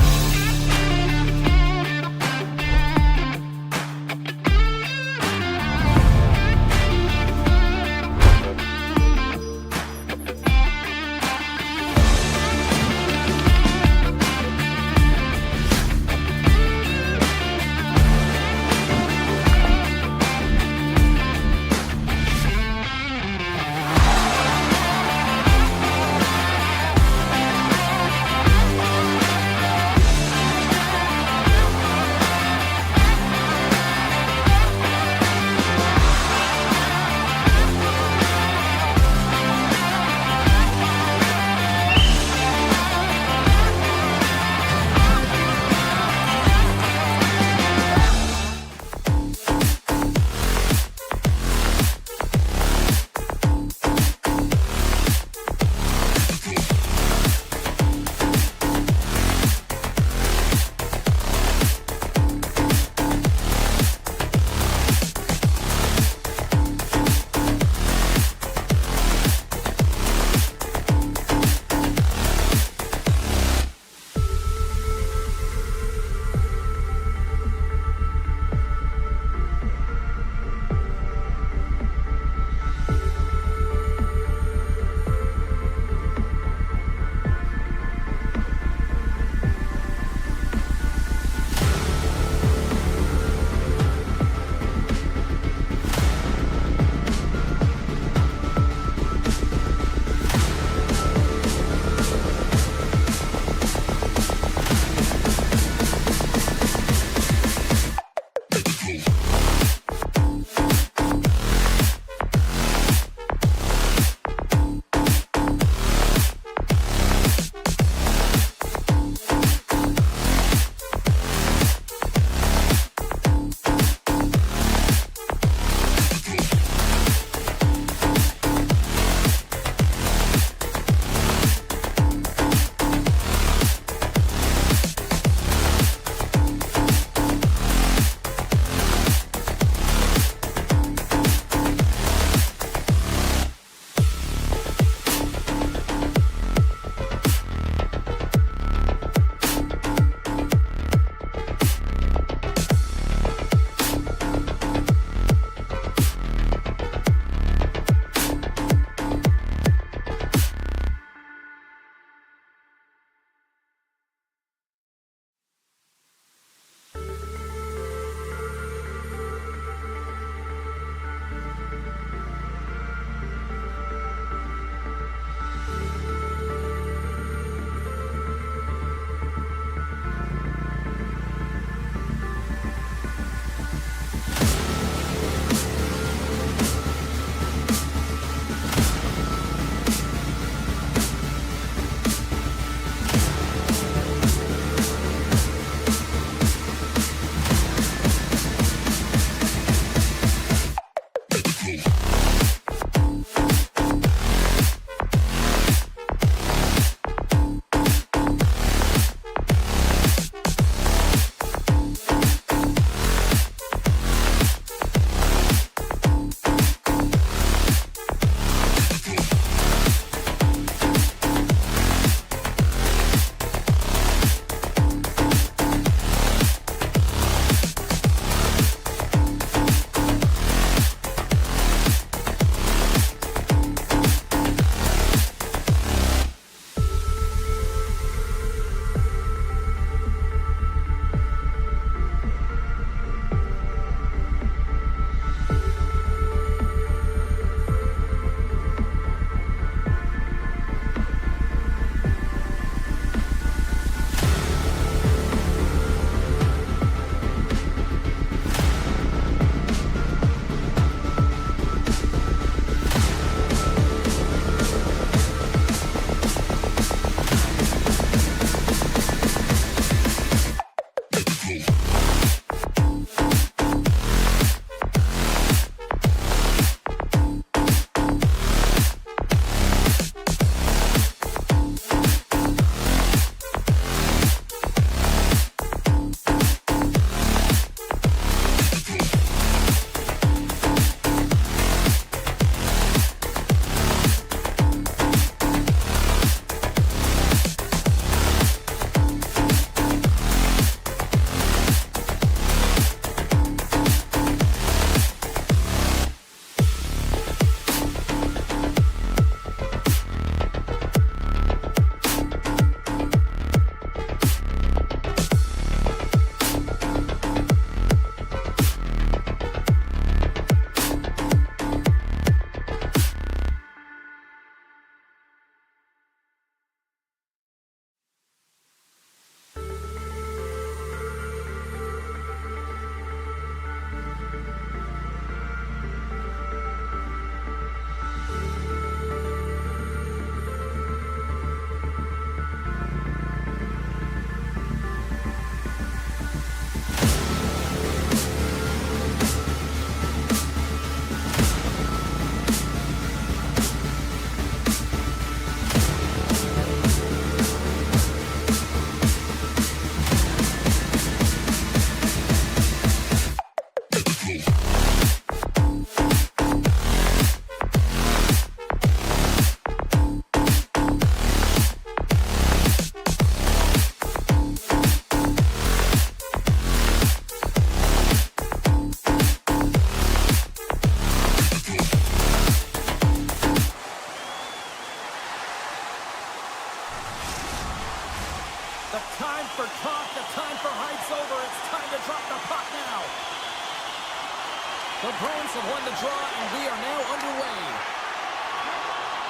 and we are now underway.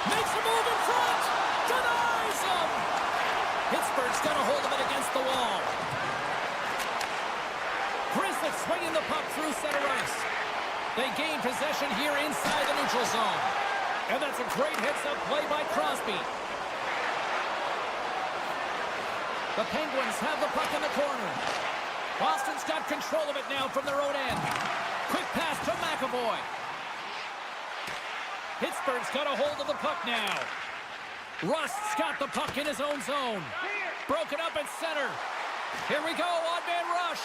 Makes a move in front. Denies him. Pittsburgh's got a hold of it against the wall. Grizzlies swinging the puck through center ice. They gain possession here inside the neutral zone. And that's a great heads-up play by Crosby. The Penguins have the puck in the corner. Boston's got control of it now from their own end. Quick pass to MaakY. Pittsburgh's got a hold of the puck now. Rust's got the puck in his own zone. Broken up at center. Here we go, odd-man rush.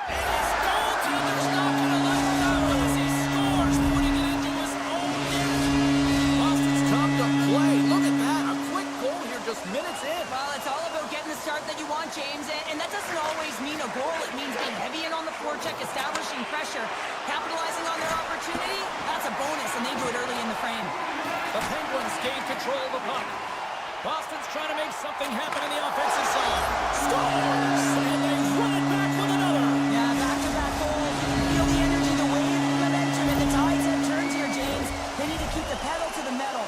And his goaltender's not going to let him down as he scores, putting it into his own net. Boston's come to play. Look at that, a quick goal here just minutes in. Well, it's all about getting the start that you want, James, and that doesn't always mean a goal. It means being heavy in on the forecheck, establishing pressure, capitalizing on their opportunity. That's a bonus, and they do it early in the frame. The Penguins gain control of the puck. Boston's trying to make something happen in the offensive zone. Scores! And they run it back with another. Yeah, back-to-back goals. You can feel the energy, the wave, the momentum, and the tides have turned here, James. They need to keep the pedal to the metal.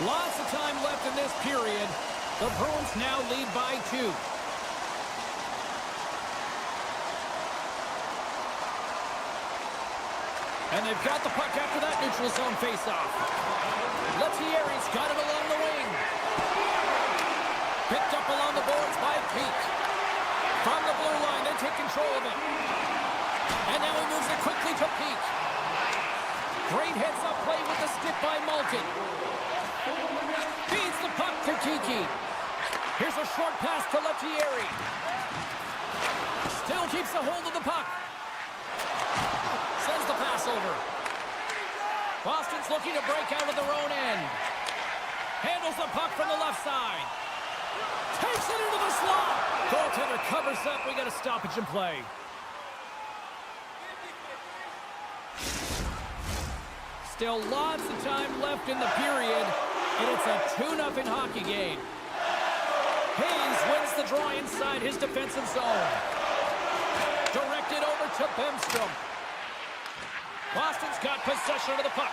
Lots of time left in this period. The Bruins now lead by 2. And they've got the puck after that neutral zone faceoff. Lettieri's got it along the wing. Picked up along the boards by Peak. From the blue line, they take control of it. And now he moves it quickly to Peak. Great heads-up play with the stick by Malkin. Feeds the puck to Kiki. Here's a short pass to Lettieri. Still keeps a hold of the puck. Sends the pass over. Boston's looking to break out of their own end. Handles the puck from the left side. Takes it into the slot. Goaltender covers up. We got a stoppage in play. Still lots of time left in the period, and it's a 2-0 hockey game. Hayes wins the draw inside his defensive zone. Directed over to Bemstrom. Boston's got possession of the puck.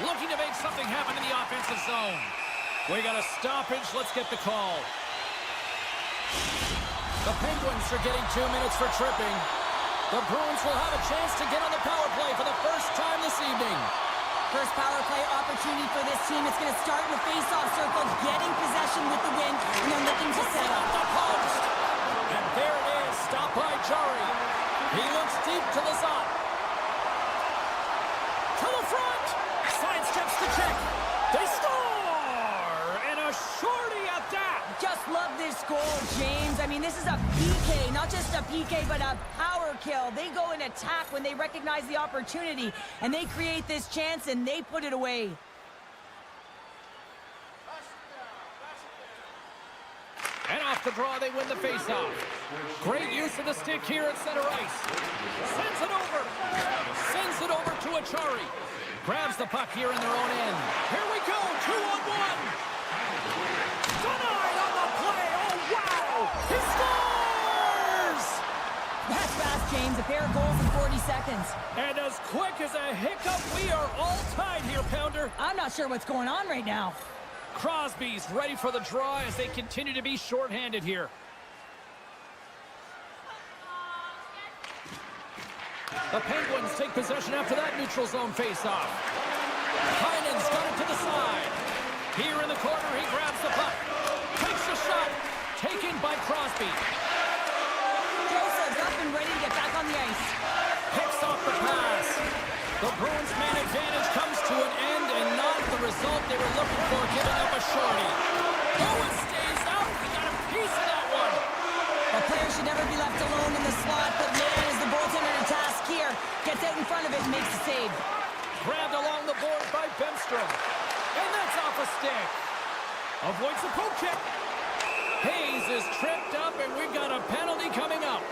Looking to make something happen in the offensive zone. We got a stoppage. Let's get the call. The Penguins are getting 2 minutes for tripping. The Bruins will have a chance to get on the power play for the first time this evening. First power play opportunity for this team. It's going to start in the face-off circle, getting possession with the win, and then looking to set up. The post. And there it is. Stopped by Jari. He looks deep to the zone. To the front. Sidesteps to check. They score! And a shorty at that. Just love this goal, James. I mean, this is a PK, not just a PK, but a power kill. They go and attack when they recognize the opportunity, and they create this chance, and they put it away. And off the draw, they win the faceoff. Great use of the stick here at center ice. Sends it over. Sends it over to Achari. Grabs the puck here in their own end. Here we go, 2-on-1. Denied on the play. Oh, wow. He scores! That's fast, James. A pair of goals in 40 seconds. And as quick as a hiccup, we are all tied here, Pounder. I'm not sure what's going on right now. Crosby's ready for the draw as they continue to be shorthanded here. The Penguins take possession after that neutral zone faceoff. Heinen's got it to the side. Here in the corner, he grabs the puck. Takes the shot. Taken by Crosby. Joseph's up and ready to get back on the ice. Picks off the pass. The Bruins' man advantage comes to an end and not the result they were looking for, giving up a shorty. Owen stays up. He got a piece of that one. A player should never be left alone in the slot, but man, is the goaltender to task here. Gets out in front of it and makes the save. Grabbed along the board by Bemstrom. And that's off a stick. Avoids the poke check. Hayes is tripped up, and we've got a penalty coming up.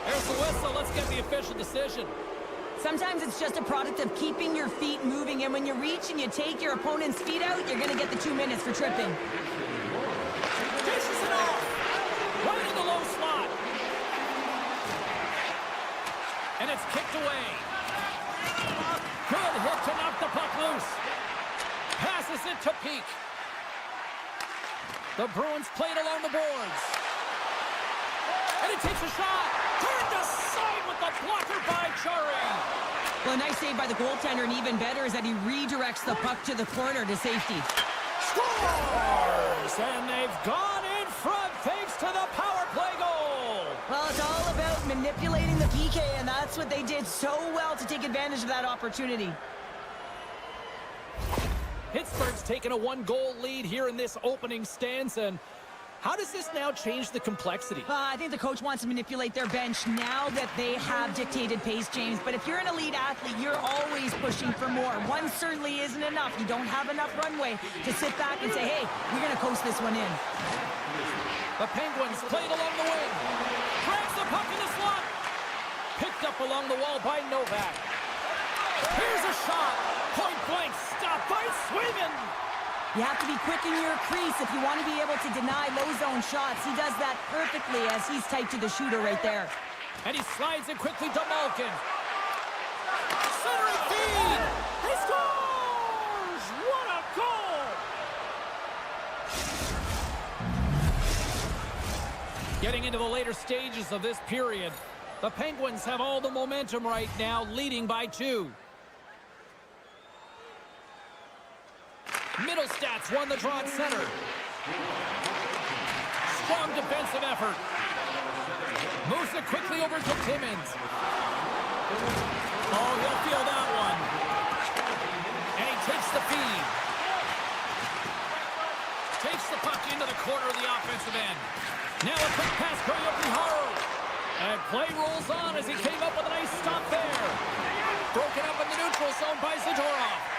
There's the whistle. Let's get the official decision. Sometimes it's just a product of keeping your feet moving, and when you reach and you take your opponent's feet out, you're going to get the 2 minutes for tripping. Dishes it off. Right in the low slot. And it's kicked away. it to peak. The Bruins played along the boards. And he takes a shot. Turned aside with the blocker by Chari. Well, a nice save by the goaltender, and even better is that he redirects the puck to the corner to safety. Scores! And they've gone in front thanks to the power play goal. Well, it's all about manipulating the PK, and that's what they did so well to take advantage of that opportunity. Pittsburgh's taken a 1-goal lead here in this opening stance, and how does this now change the complexity? I think the coach wants to manipulate their bench now that they have dictated pace, James. But if you're an elite athlete, you're always pushing for more. One certainly isn't enough. You don't have enough runway to sit back and say, hey, we're going to coast this one in. The Penguins played along the wing. Drags the puck in the slot. Picked up along the wall by Novak. Here's a shot. Point blank. Stopped by Swayman. You have to be quick in your crease if you want to be able to deny low zone shots. He does that perfectly as he's tight to the shooter right there. And he slides it quickly to Malkin. Centering feed. He scores! What a goal! Getting into the later stages of this period, the Penguins have all the momentum right now, leading by 2. Middlestats won the draw at center. Strong defensive effort. Moves it quickly over to Timmins. Oh, he'll feel that one. And he takes the feed. Takes the puck into the corner of the offensive end. Now a quick pass for Yoki-Haru. And play rolls on as he came up with a nice stop there. Broken up in the neutral zone by Zadorov.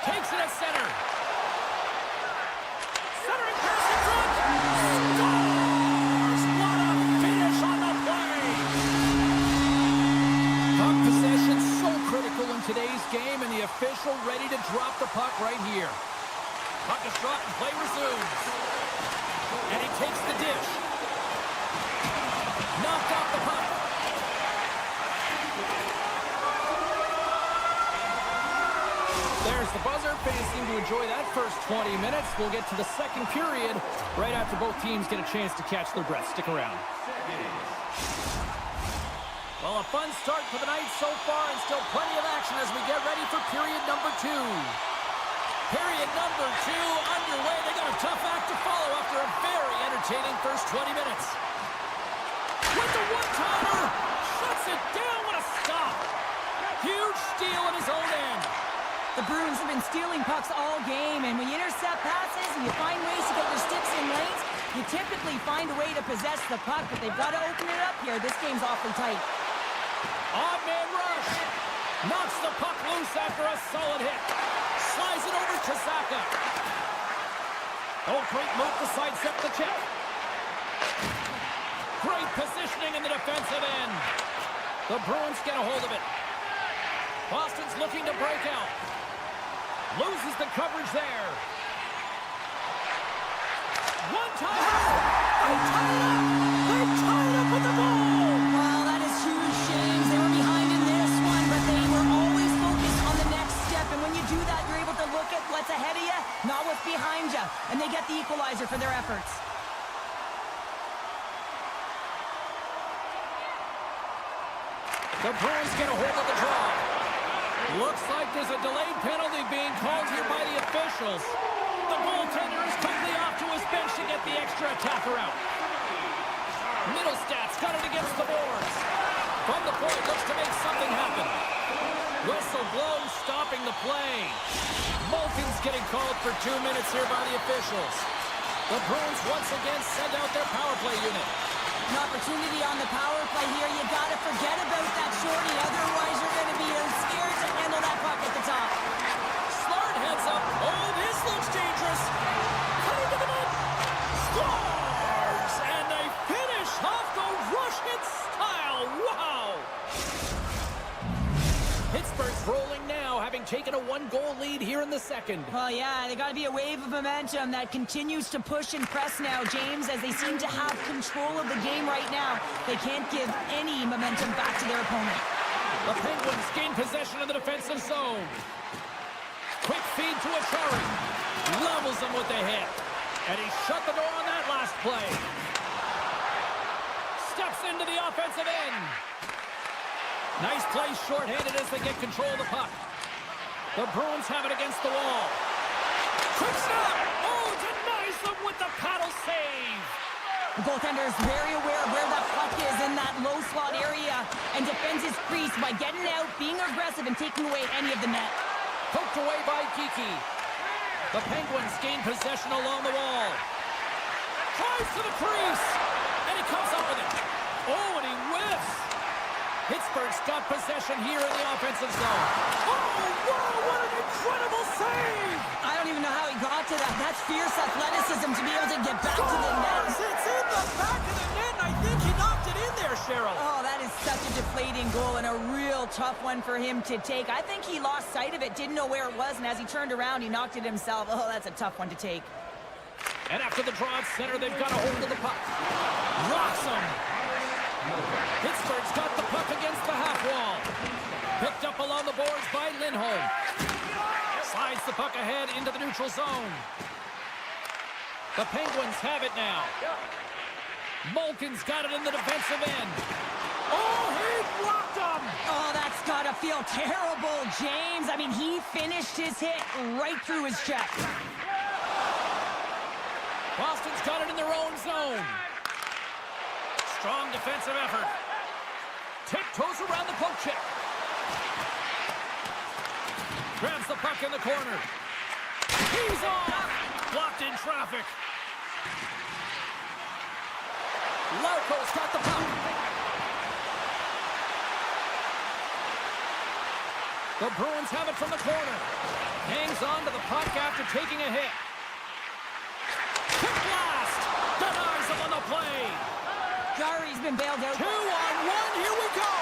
Takes it at center. Centering pass in front. Scores! What a finish on the play! Puck possession so critical in today's game, and the official ready to drop the puck right here. Puck is dropped and play resumes. And he takes the dish. Knocked off the puck. There's the buzzer. Fans seem to enjoy that first 20 minutes. We'll get to the second period right after both teams get a chance to catch their breath. Stick around. Well, a fun start for the night so far, and still plenty of action as we get ready for period number 2. Period number 2 underway. They got a tough act to follow after a very entertaining first 20 minutes. With the one-timer, shuts it down. What a stop. Huge steal in his own end. The Bruins have been stealing pucks all game, and when you intercept passes and you find ways to get your sticks in lanes, you typically find a way to possess the puck, but they've got to open it up here. This game's awfully tight. Odd man rush. Knocks the puck loose after a solid hit. Slides it over to Zaka. Oh, great move to sidestep the check. Great positioning in the defensive end. The Bruins get a hold of it. Boston's looking to break out. Loses the coverage there. One time. They tie it up. They tie it up with the ball. Well, that is huge, James. They were behind in this one, but they were always focused on the next step. And when you do that, you're able to look at what's ahead of you, not what's behind you. And they get the equalizer for their efforts. The Bruins get a hold of the draw. Looks like there's a delayed penalty being called here by the officials. The goaltender is quickly off to his bench to get the extra attacker out. Middlestats got it against the boards. From the point, looks to make something happen. Whistle blows, stopping the play. Malkin's getting called for 2 minutes here by the officials. The Bruins once again send out their power play unit. An opportunity on the power play here. You got to forget about that shorty. Otherwise, you're going to be scared to handle that puck at the top. Slard heads up. Oh, this looks dangerous. Coming to the net. Scores! And they finish off the Russian style. Wow! Pittsburgh's rolling now, having taken a 1-goal lead here in the second. Well, yeah, they got to be a wave of momentum that continues to push and press now, James, as they seem to have control of the game right now. They can't give any momentum back to their opponent. The Penguins gain possession of the defensive zone. Quick feed to a Achari. Levels him with the hit. And he shut the door on that last play. Steps into the offensive end. Nice play shorthanded as they get control of the puck. The Bruins have it against the wall. Quick snap! Oh, denies them with the paddle save. The goaltender is very aware of where that puck is in that low slot area and defends his crease by getting out, being aggressive, and taking away any of the net. Poked away by Kiki. The Penguins gain possession along the wall. Tries to the crease, and he comes up with it. Oh, and he whiffs. Pittsburgh's got possession here in the offensive zone. Oh, wow, what an incredible save! I don't even know how he got to that. That's fierce athleticism to be able to get back to the net. It's in the back of the net, and I think he knocked it in there, Cheryl. Oh, that is such a deflating goal and a real tough one for him to take. I think he lost sight of it, didn't know where it was, and as he turned around, he knocked it himself. Oh, that's a tough one to take. And after the draw at center, they've got a hold of the puck. Rocks him. Pittsburgh's got the puck against the half wall. Picked up along the boards by Lindholm. Slides the puck ahead into the neutral zone. The Penguins have it now. Malkin's got it in the defensive end. Oh, he blocked him! Oh, that's gotta feel terrible, James. I mean, he finished his hit right through his chest. Boston's got it in their own zone. Strong defensive effort. Tiptoes around the poke check. Grabs the puck in the corner. He's off! Blocked in traffic. Lauko's got the puck. The Bruins have it from the corner. Hangs on to the puck after taking a hit. Quick blast! Denies him on the play. Jari's been bailed out. 2-on-1, here we go!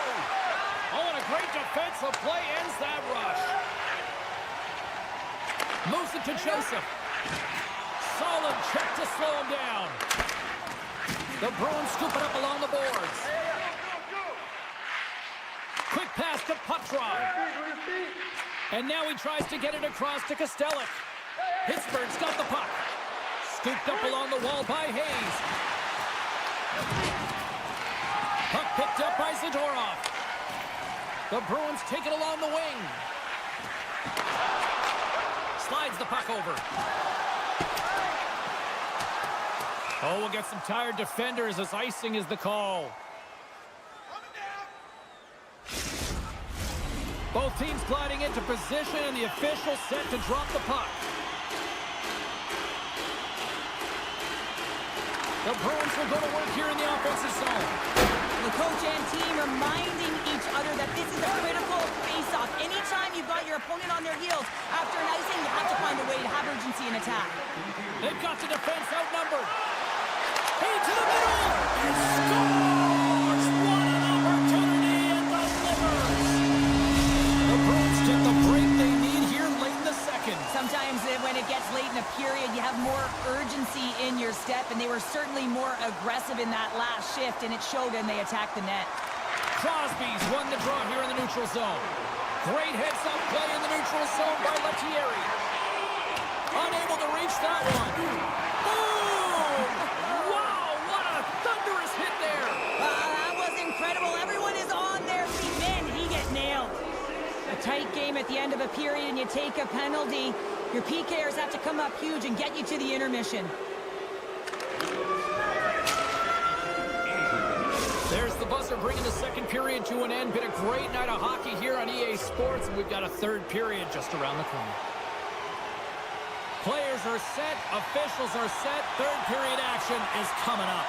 Oh, and a great defensive play ends that rush. Moves it to Joseph. Solid check to slow him down. The Bruins scoop it up along the boards. Quick pass to Putrov. And now he tries to get it across to Kostelic. Pittsburgh's got the puck. Scooped up along the wall by Hayes. Puck picked up by Zadorov. The Bruins take it along the wing. Slides the puck over. Oh, we'll get some tired defenders as icing is the call. Both teams gliding into position and the official set to drop the puck. The Bruins will go to work here in the offensive zone. The coach and team reminding each other that this is a critical face-off. Anytime you've got your opponent on their heels after an icing, you have to find a way to have urgency in attack. They've got the defense outnumbered. He to the middle. He scores! What an opportunity and delivers. The Bruins get the break they need here late in the second. Sometimes when it gets late in a period, you have more urgency in your step, and they were certainly more aggressive in that last shift, and it showed when they attacked the net. Crosby's won the draw here in the neutral zone. Great heads-up play in the neutral zone by Lettieri. Unable to reach that one. Boom! Wow, what a thunderous hit there. That was incredible. Everyone is on their feet. Man, he get nailed. A tight game at the end of a period, and you take a penalty. Your PKers have to come up huge and get you to the intermission. There's the buzzer bringing the second period to an end. Been a great night of hockey here on EA Sports, and we've got a third period just around the corner. Players are set, officials are set, third period action is coming up.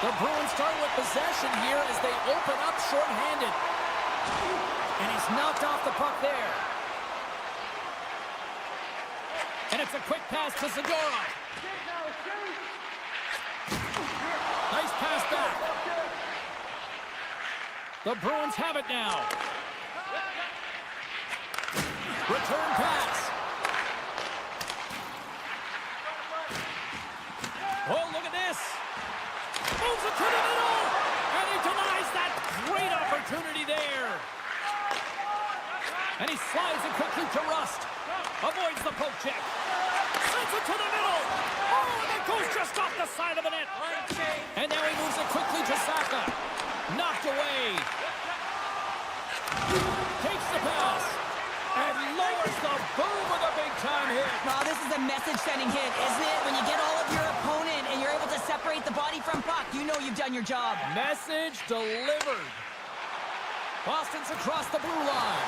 The Bruins start with possession here as they open up shorthanded. And he's knocked off the puck there. And it's a quick pass to Zadorov. Nice pass back. The Bruins have it now. Return pass. Oh, look at this. Moves it to the middle. And he denies that great opportunity there. And he slides it quickly to Rust. Avoids the poke check. Sends it to the middle. Oh, and it goes just off the side of the net. And now he moves it quickly to Saka. Knocked away. Takes the pass. And lowers the boom with a big-time hit. Well, this is a message-sending hit, isn't it? When you get all of your opponent and you're able to separate the body from puck, you know you've done your job. Message delivered. Boston's across the blue line.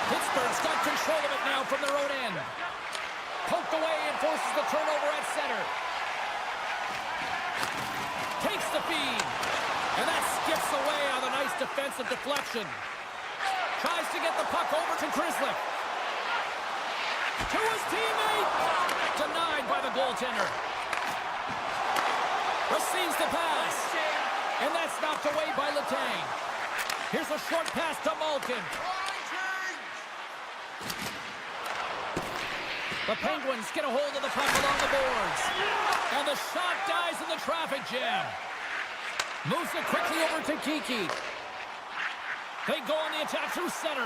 Pittsburgh's got control of it now from their own end. Poked away and forces the turnover at center. Takes the feed. And that skips away on a nice defensive deflection. Tries to get the puck over to Grizzly. To his teammate. Denied by the goaltender. Receives the pass. And that's knocked away by Letang. Here's a short pass to Malkin. The Penguins get a hold of the puck along the boards. And the shot dies in the traffic jam. Moves it quickly over to Kiki. They go on the attack through center.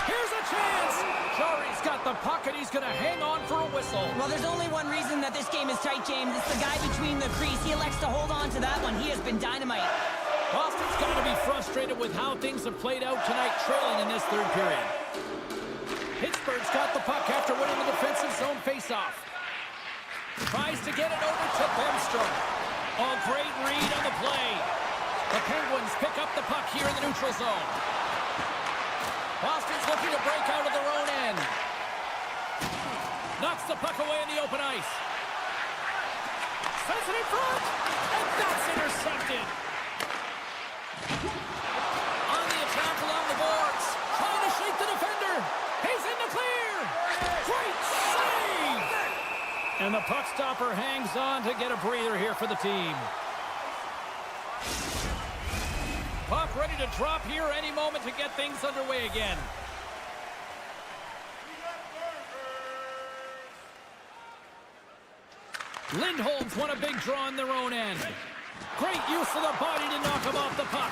Here's a chance. Jari's got the puck, and he's going to hang on for a whistle. Well, there's only one reason that this game is tight, James. It's the guy between the crease. He elects to hold on to that one. He has been dynamite. Boston's got to be frustrated with how things have played out tonight, trailing in this third period. Pittsburgh's got the puck after winning the defensive zone faceoff. Tries to get it over to Bemstrom. Oh, great read on the play. The Penguins pick up the puck here in the neutral zone. Boston's looking to break out of their own end. Knocks the puck away in the open ice. Sends it in front. And that's intercepted. On the attack along the boards. Trying to shake the defender. He's in the clear. Great save. And the puck stopper hangs on to get a breather here for the team. Puck ready to drop here any moment to get things underway again. Lindholm's won a big draw in their own end. Great use of the body to knock him off the puck.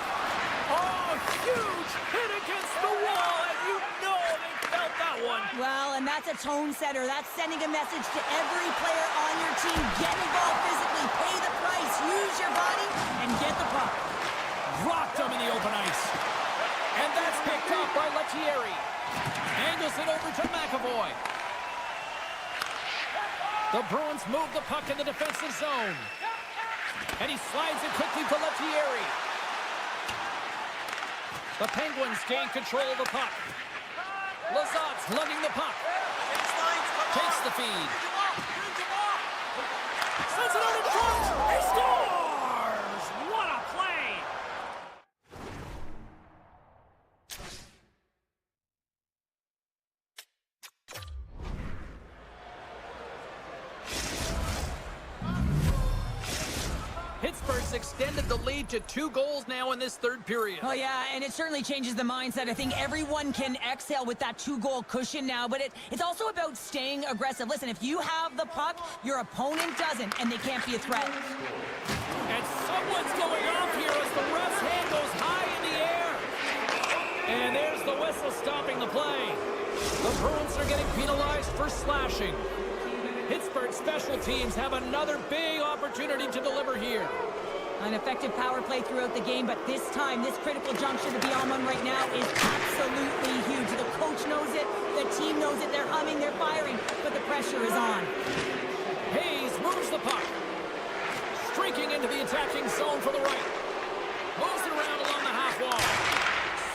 Oh, huge hit against the wall, and you know they felt that one. Well, and that's a tone setter. That's sending a message to every player on your team. Get involved physically, pay the price, use your body, and get the puck. Rocked him in the open ice. And that's picked up by Lettieri. Angles it over to McAvoy. The Bruins move the puck in the defensive zone. And he slides it quickly to Lettieri. The Penguins gain control of the puck. Lazat's lugging the puck. Takes the feed. Sends it out in front. He scores! What a play! Pittsburgh's extended the lead to 2 goals now in this third period. Oh, yeah, and it certainly changes the mindset. I think everyone can exhale with that 2-goal cushion now, but it's also about staying aggressive. Listen, if you have the puck, your opponent doesn't, and they can't be a threat. And someone's going off here as the ref's hand goes high in the air. And there's the whistle stopping the play. The Bruins are getting penalized for slashing. Pittsburgh special teams have another big opportunity to deliver here. An effective power play throughout the game, but this time, this critical juncture to be on one right now is absolutely huge. The coach knows it, the team knows it, they're humming, they're firing, but the pressure is on. Hayes moves the puck. Streaking into the attacking zone for the right. Moves it around along the half wall.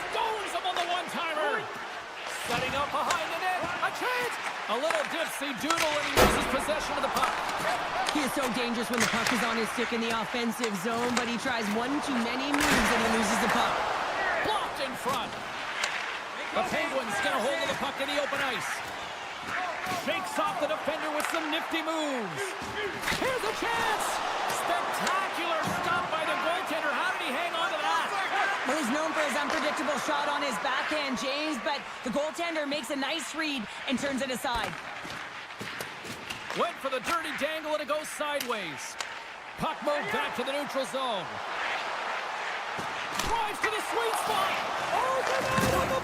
Stones him on the one-timer. Setting up behind the net. A chance. A little dipsy-doodle and he loses possession of the puck. He is so dangerous when the puck is on his stick in the offensive zone, but he tries one too many moves and he loses the puck. Blocked in front. The Penguins get a hold of the puck in the open ice. Shakes off the defender with some nifty moves. Here's a chance. Spectacular stop by the goaltender. How did he hang on to that? Well, he's known for his unpredictable shot on his backhand, James, but the goaltender makes a nice read and turns it aside. Went for the dirty dangle and it goes sideways. Puck moved back to the neutral zone. Drives to the sweet spot.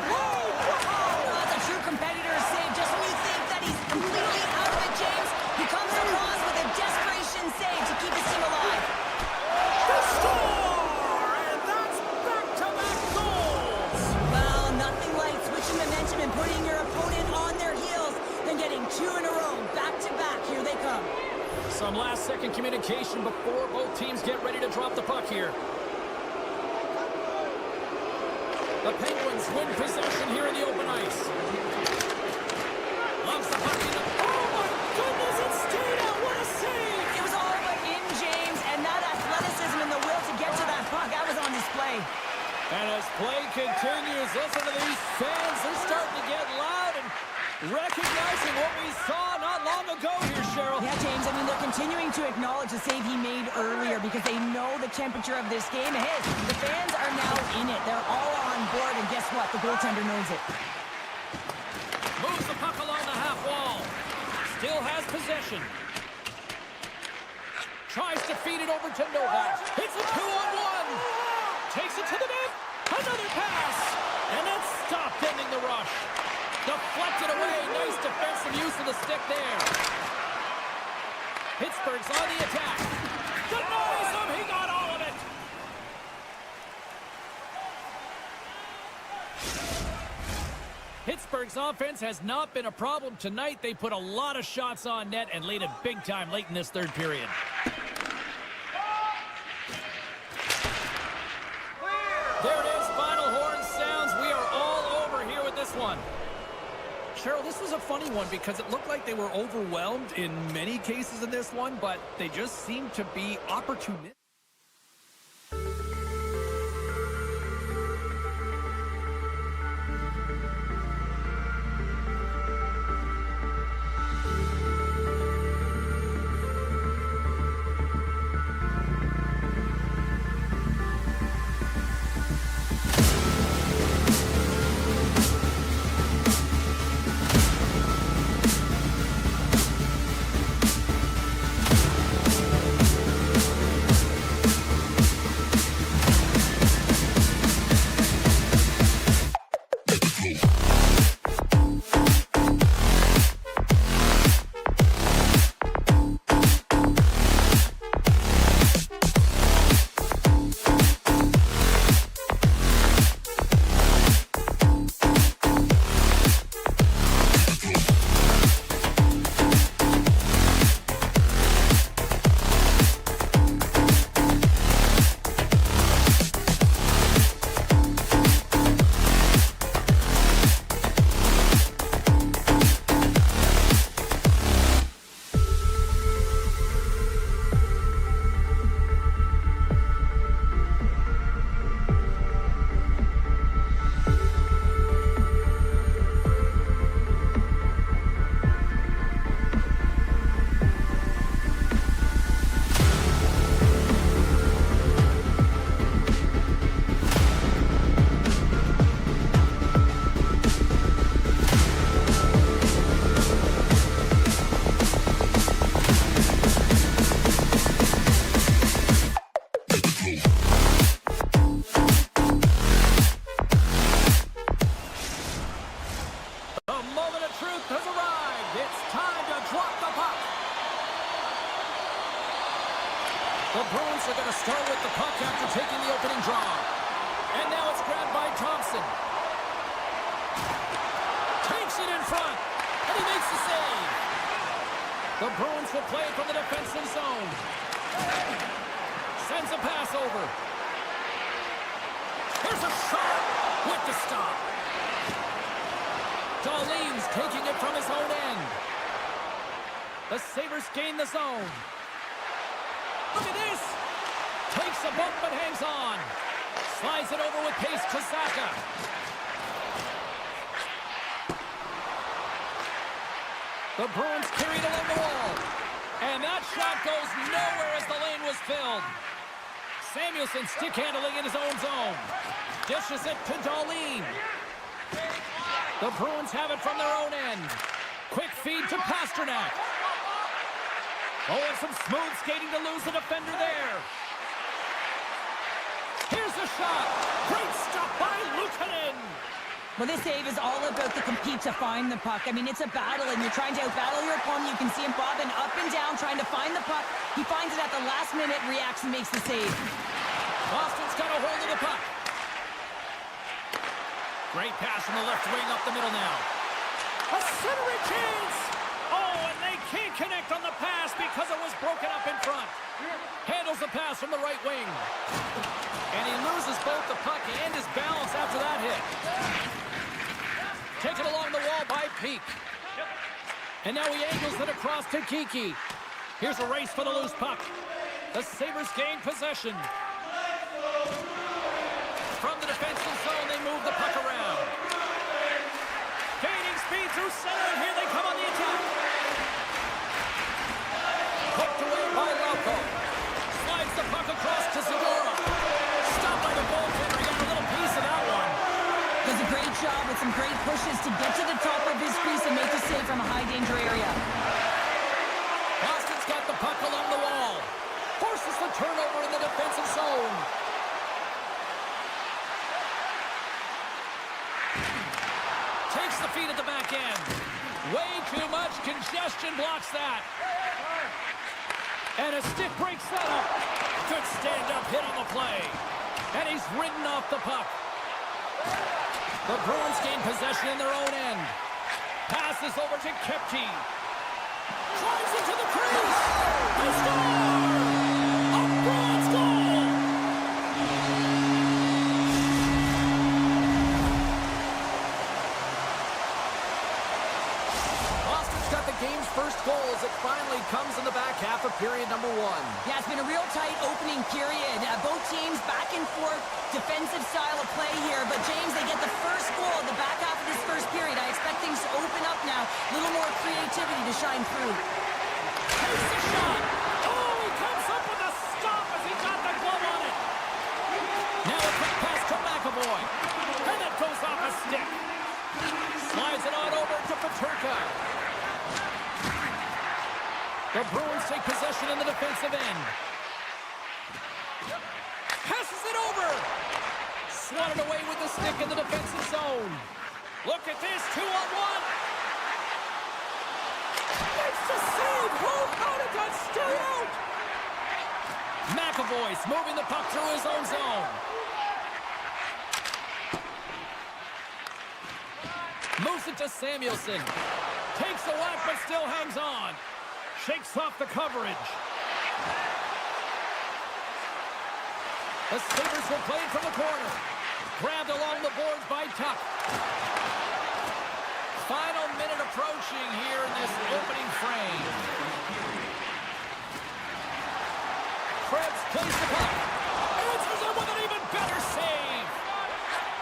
That's a true competitor's save. Just when you think that he's completely out of it, James, he comes across with a desperation save to keep his team alive. The score! And that's back-to-back goals! Well, nothing like switching momentum and putting your opponent on their heels than getting two in a row. Back-to-back. Here they come. Some last-second communication before both teams get ready to drop the puck here. The Penguins win possession here in the open ice. Loves the puck in the... Oh, my goodness, it stayed out. What a save! It was all but in, James, and that athleticism and the will to get to that puck, that was on display. And as play continues, listen to these fans. They're starting to get loud and recognizing what we saw not long ago here, Cheryl. Yeah, James, I mean, they're continuing to acknowledge the save he made earlier because they know the temperature of this game. And hey, the fans are now in it. They're all on board, and guess what? The goaltender knows it. Moves the puck along the half wall. Still has possession. Tries to feed it over to Novak. Hits a 2-on-1. Takes it to the net. Another pass. And that's stopped, ending the rush. Deflected away. Nice defensive use of the stick there. Pittsburgh's on the attack. Denies him. He got all of it. Pittsburgh's offense has not been a problem tonight. They put a lot of shots on net and laid it big time late in this third period. There it is. Final horn sounds. We are all over here with this one. Cheryl, this was a funny one because it looked like they were overwhelmed in many cases in this one, but they just seemed to be opportunistic. The Bruins are going to start with the puck after taking the opening draw. And now it's grabbed by Thompson. Takes it in front, and he makes the save. The Bruins will play from the defensive zone. Sends a pass over. There's a shot with the stop. Darlene's taking it from his own end. The Sabres gain the zone. Look at this. Takes a bump but hangs on. Slides it over with pace to Saka. The Bruins carried along the wall. And that shot goes nowhere as the lane was filled. Samuelson stick handling in his own zone. Dishes it to Darlene. The Bruins have it from their own end. Quick feed to Pasternak. Oh, and some smooth skating to lose the defender there. Here's the shot. Great stop by Luukkonen. Well, this save is all about the compete to find the puck. I mean, it's a battle, and you're trying to outbattle your opponent. You can see him bobbing up and down, trying to find the puck. He finds it at the last minute, reacts and makes the save. Boston's got a hold of the puck. Great pass from the left wing up the middle now. A centering chance! Oh, and they can't connect on the pass because it was broken up in front. Handles the pass from the right wing. And he loses both the puck and his balance after that hit. Taken along the wall by Peak. And now he angles it across to Kiki. Here's a race for the loose puck. The Sabres gain possession. From the defensive zone, they move the puck around. Gaining speed through center, and here they come on the attack. Hooked away by Lauko. Slides the puck across to Zadora. Stopped by the goaltender. He got a little piece of that one. Does a great job with some great pushes to get to the top of his crease and make a save from a high-danger area. Boston's got the puck along the wall. Forces the turnover in the defensive zone. Takes the feed at the back end. Way too much congestion blocks that. And a stick breaks that up. Good stand-up hit on the play. And he's ridden off the puck. The Bruins gain possession in their own end. Passes over to Kepke. Drives into the crease. They score! A Bruins goal! Boston's got the game's first goal as it finally comes in the back half of period number 1. Yeah, it's been a real tight opening period. Both teams back and forth, defensive style of play here. But James, they get the first goal in the back half of this first period. I expect things to open up now. A little more creativity to shine through. Takes the shot. Oh, he comes up with a stop as he got the glove on it. Now a quick pass to McAvoy. And it goes off a stick. Slides it on over to Peterka. The Bruins take possession in the defensive end. Passes it over. Swatted away with the stick in the defensive zone. Look at this, 2-on-1. It's the save. Oh, how did that stay out? McAvoy's moving the puck through his own zone. Moves it to Samuelson. Takes the whack, but still hangs on. Shakes off the coverage. The Sabres will play from the corner. Grabbed along the boards by Tuck. Final minute approaching here in this opening frame. Krebs plays the puck. Answers it with an even better save.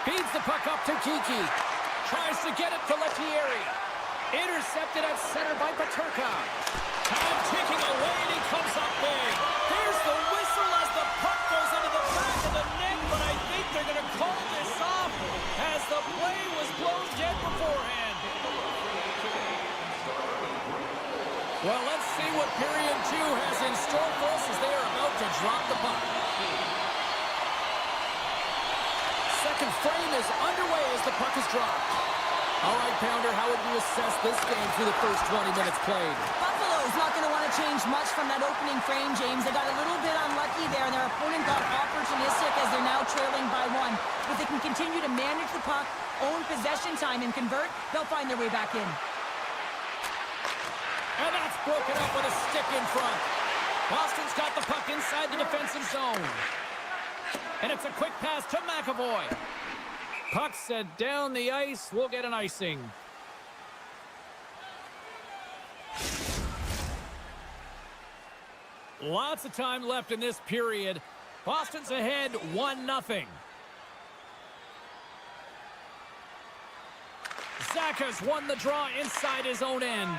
Feeds the puck up to Kiki. Tries to get it to Lettieri. Intercepted at center by Peterka. Time ticking away, and he comes up big. There's the whistle as the puck goes into the back of the net, but I think they're going to call this off as the play was blown dead beforehand. Well, let's see what period 2 has in store for us as they are about to drop the puck. Second frame is underway as the puck is dropped. All right, Pounder, how would you assess this game through the first 20 minutes played? Buffalo's not going to want to change much from that opening frame, James. They got a little bit unlucky there, and their opponent got opportunistic as they're now trailing by 1. If they can continue to manage the puck, own possession time, and convert, they'll find their way back in. And that's broken up with a stick in front. Boston's got the puck inside the defensive zone. And it's a quick pass to McAvoy. Puck set down the ice. We'll get an icing. Lots of time left in this period. Boston's ahead 1-0. Zaka's won the draw inside his own end.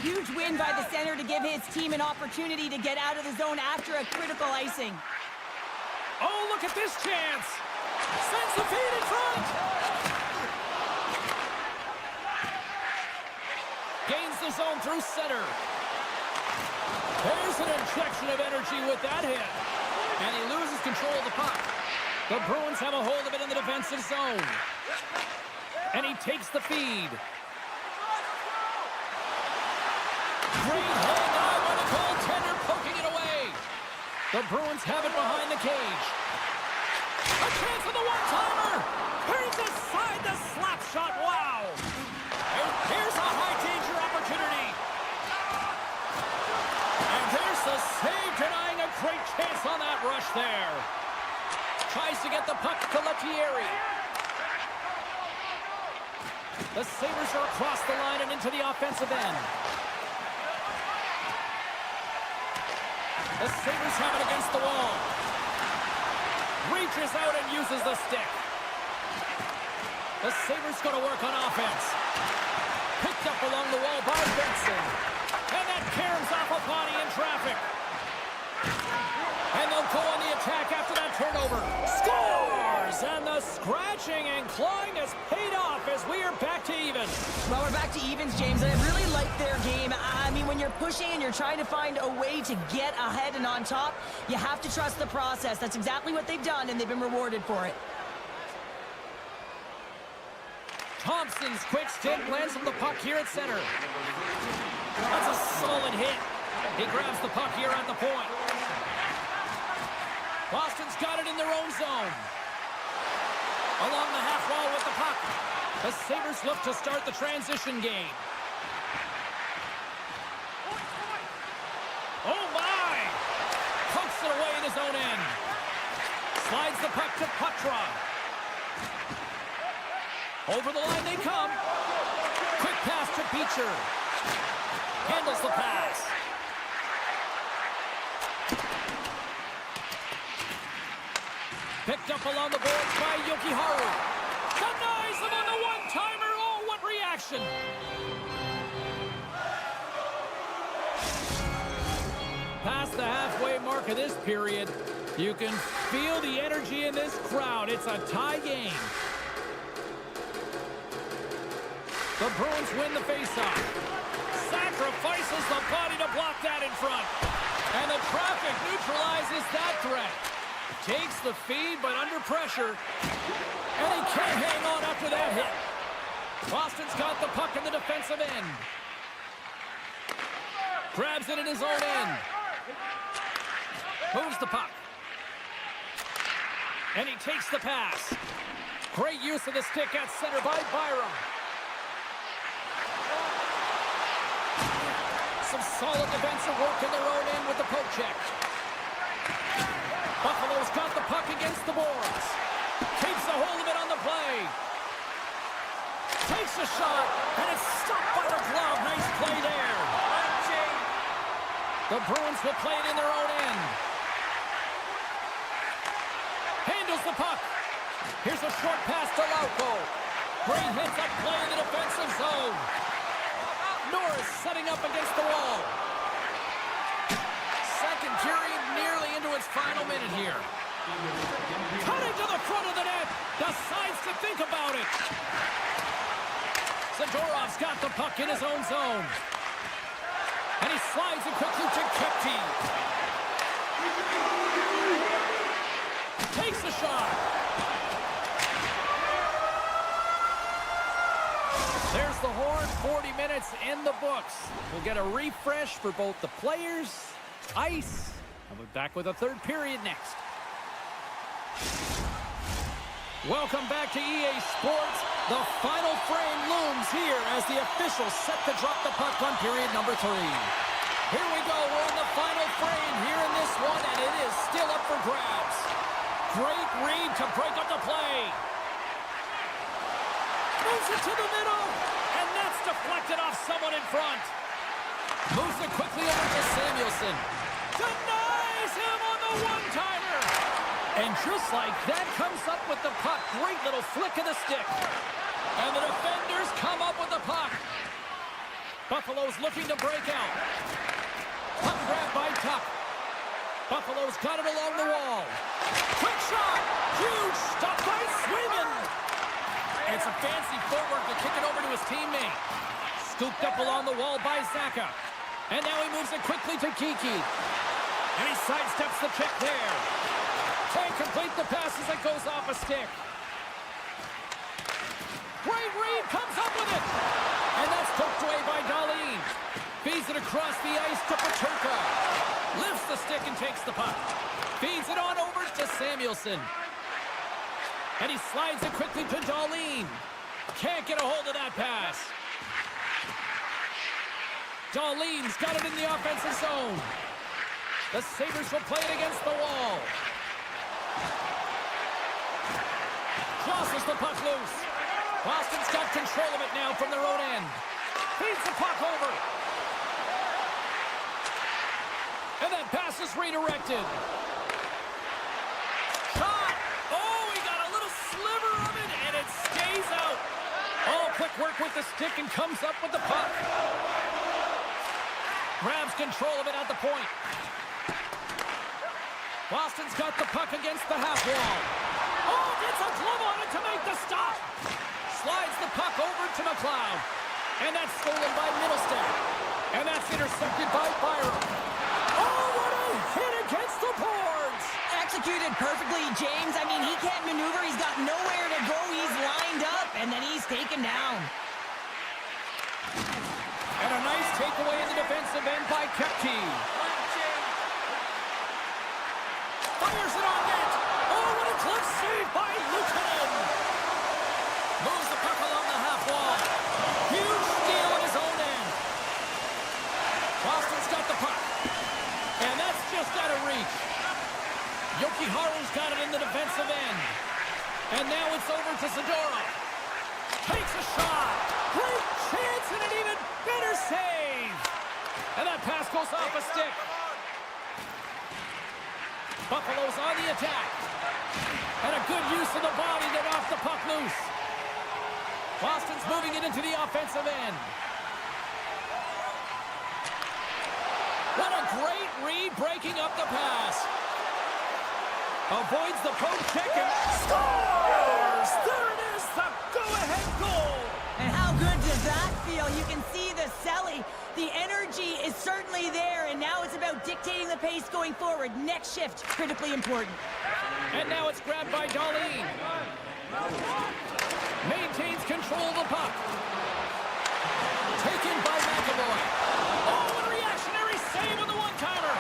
Huge win by the center to give his team an opportunity to get out of the zone after a critical icing. Oh, look at this chance. Sends the feed in front. Gains the zone through center. There's an injection of energy with that hit. And he loses control of the puck. The Bruins have a hold of it in the defensive zone. And he takes the feed. Great hand eye by the goaltender, poking it away. The Bruins have it behind the cage. A chance on the one-timer. Here's aside the slap shot. Wow. And here's a high-danger opportunity. And there's the save, denying a great chance on that rush there. Tries to get the puck to Lettieri. The Sabres are across the line and into the offensive end. The Sabres have it against the wall. Reaches out and uses the stick. The Sabres going to work on offense. Picked up along the wall by Benson. And that caroms off a body in traffic. And they'll go on the attack after that turnover. Scores! And the scratching and clawing has paid off as we are back to even. Well, we're back to evens, James, and I really like their game. I mean, when you're pushing and you're trying to find a way to get ahead and on top, you have to trust the process. That's exactly what they've done, and they've been rewarded for it. Thompson's quick stint lands from the puck here at center. That's a solid hit. He grabs the puck here at the point. Boston's got it in their own zone. Along the half wall with the puck. The Sabres look to start the transition game. Oh my! Pokes it away in his own end. Slides the puck to Patra. Over the line they come. Quick pass to Beecher. Handles the pass. Picked up along the boards by Jokiharju. Denies him on the one-timer. Oh, what reaction! Past the halfway mark of this period, you can feel the energy in this crowd. It's a tie game. The Bruins win the faceoff. Sacrifices the body to block that in front. And the traffic neutralizes that threat. Takes the feed, but under pressure. And he can't hang on after that hit. Boston's got the puck in the defensive end. Grabs it in his own end. Moves the puck. And he takes the pass. Great use of the stick at center by Byram. Some solid defensive work in their own end with the poke check. Buffalo's got the puck against the boards. Keeps a hold of it on the play. Takes a shot, and it's stopped by the glove. Nice play there. The Bruins will play it in their own end. Handles the puck. Here's a short pass to Lauko. Great hits up play in the defensive zone. Norris setting up against the wall. Second period nearly into its final minute here. Cutting to the front of the net. Decides to think about it. Zadorov's got the puck in his own zone. And he slides it quickly to Kepke. Takes the shot. There's the horn. 40 minutes in the books. We'll get a refresh for both the players, ice, and we'll be back with a third period next. Welcome back to EA Sports. The final frame looms here as the officials set to drop the puck on period number 3. Here we go. We're on the final frame here in this one, and it is still up for grabs. Great read to break up the play. Moves it to the middle, and that's deflected off someone in front. Moves it quickly over to Samuelson. Denies him on the one-timer. And just like that, comes up with the puck. Great little flick of the stick. And the defenders come up with the puck. Buffalo's looking to break out. Puck grab by Tuck. Buffalo's got it along the wall. Quick shot. Huge stop by Swayman. It's a fancy footwork to kick it over to his teammate. Scooped up along the wall by Zaka. And now he moves it quickly to Kiki. And he sidesteps the check there. Can't complete the pass as it goes off a stick. Great read, comes up with it. And that's poked away by Darlene. Feeds it across the ice to Paterka. Lifts the stick and takes the puck. Feeds it on over to Samuelson. And he slides it quickly to Darlene. Can't get a hold of that pass. Darlene's got it in the offensive zone. The Sabres will play it against the wall. Crosses the puck loose. Boston's got control of it now from their own end. Feeds the puck over. And that pass is redirected. Shot! Oh, he got a little sliver of it, and it stays out. Oh, quick work with the stick and comes up with the puck. Grabs control of it at the point. Boston's got the puck against the half wall. Oh, gets a glove on it to make the stop. Slides the puck over to McLeod. And that's stolen by Middlestat. And that's intercepted by Byram. Oh, what a hit against the boards! Executed perfectly, James. I mean, he can't maneuver. He's got nowhere to go. He's lined up, and then he's taken down. And a nice takeaway in the defensive end by Kepke. Fires it on net. Oh, what a close save by Luukkonen. Moves the puck along the half wall. Huge steal at his own end. Boston's got the puck. And that's just out of reach. Jokiharju's got it in the defensive end. And now it's over to Zadorov. Takes a shot. Great chance and an even better save. And that pass goes off a stick. Buffalo's on the attack. And a good use of the body to knock the puck loose. Boston's moving it into the offensive end. What a great read breaking up the pass. Avoids the poke check and scores! There it is, the go-ahead goal! And how good does that feel? You can see the Selly. The energy is certainly there, and now it's about dictating the pace going forward. Next shift, critically important. And now it's grabbed by Darlene. Maintains control of the puck. Taken by McAvoy. Oh, a reactionary save on the one-timer.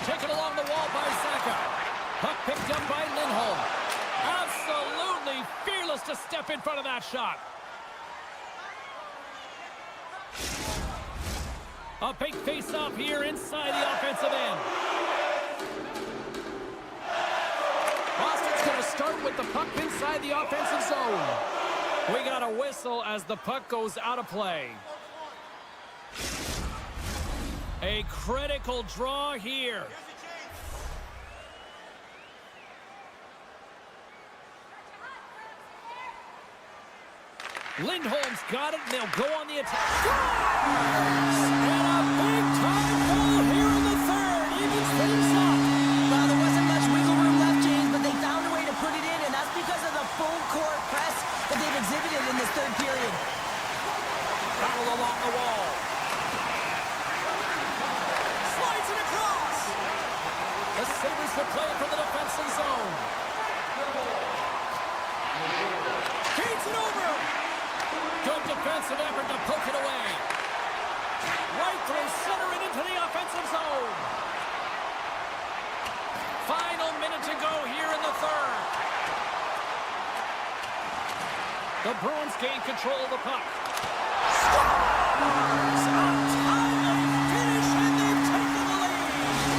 Taken along the wall by Zaka. Puck picked up by Lindholm. Absolutely fearless to step in front of that shot. A big face-off here inside the offensive end. Boston's going to start with the puck inside the offensive zone. We got a whistle as the puck goes out of play. A critical draw here. Lindholm's got it, and they'll go on the attack. Scores! And a big-time goal here in the third. Evens things up. Well, there wasn't much wiggle room left, James, but they found a way to put it in, and that's because of the full-court press that they've exhibited in this third period. Battle along the wall. Slides it across. The Sabres will play it from the defensive zone. Feeds it over. Good defensive effort to poke it away. Right through center and into the offensive zone. Final minute to go here in the third. The Bruins gain control of the puck. Scores! A timely finish, and they've taken the lead.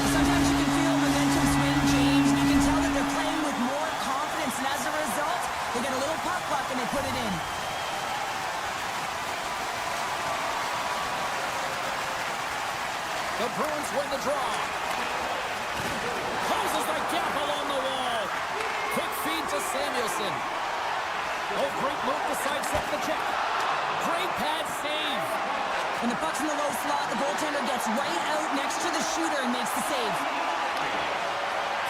Sometimes you can feel momentum swing, James. You can tell that they're playing with more confidence, and as a result, they get a little puck luck and they put it in. The Bruins win the draw. Closes the gap along the wall. Quick feed to Samuelson. Oh, great move to sidestep the check. Great pad save. When the puck's in the low slot, the goaltender gets right out next to the shooter and makes the save.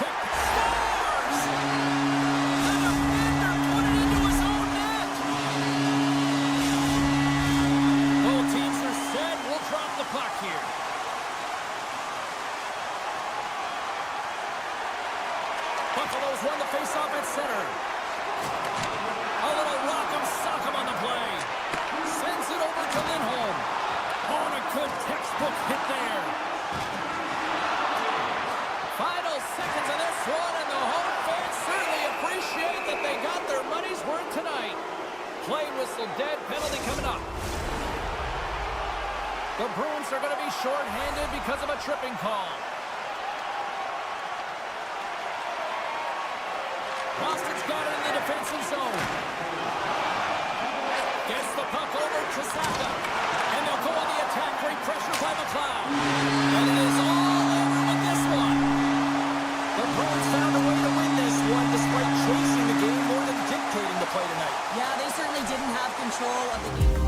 Quick scores! The defender put it into his own net. Both teams are set. We'll drop the puck here. Buffalo's won the faceoff at center. A little rock'em sock'em Play whistle dead. Penalty coming up. The Bruins are going to be short-handed because of a tripping call. Boston's got it in the defensive zone. Gets the puck over to Saka. And they'll go on the attack. Great pressure by McLeod. And it is all over with this one. The Bruins found a way to win this one despite chasing the game more than dictating the play tonight. Yeah, they certainly didn't have control of the game.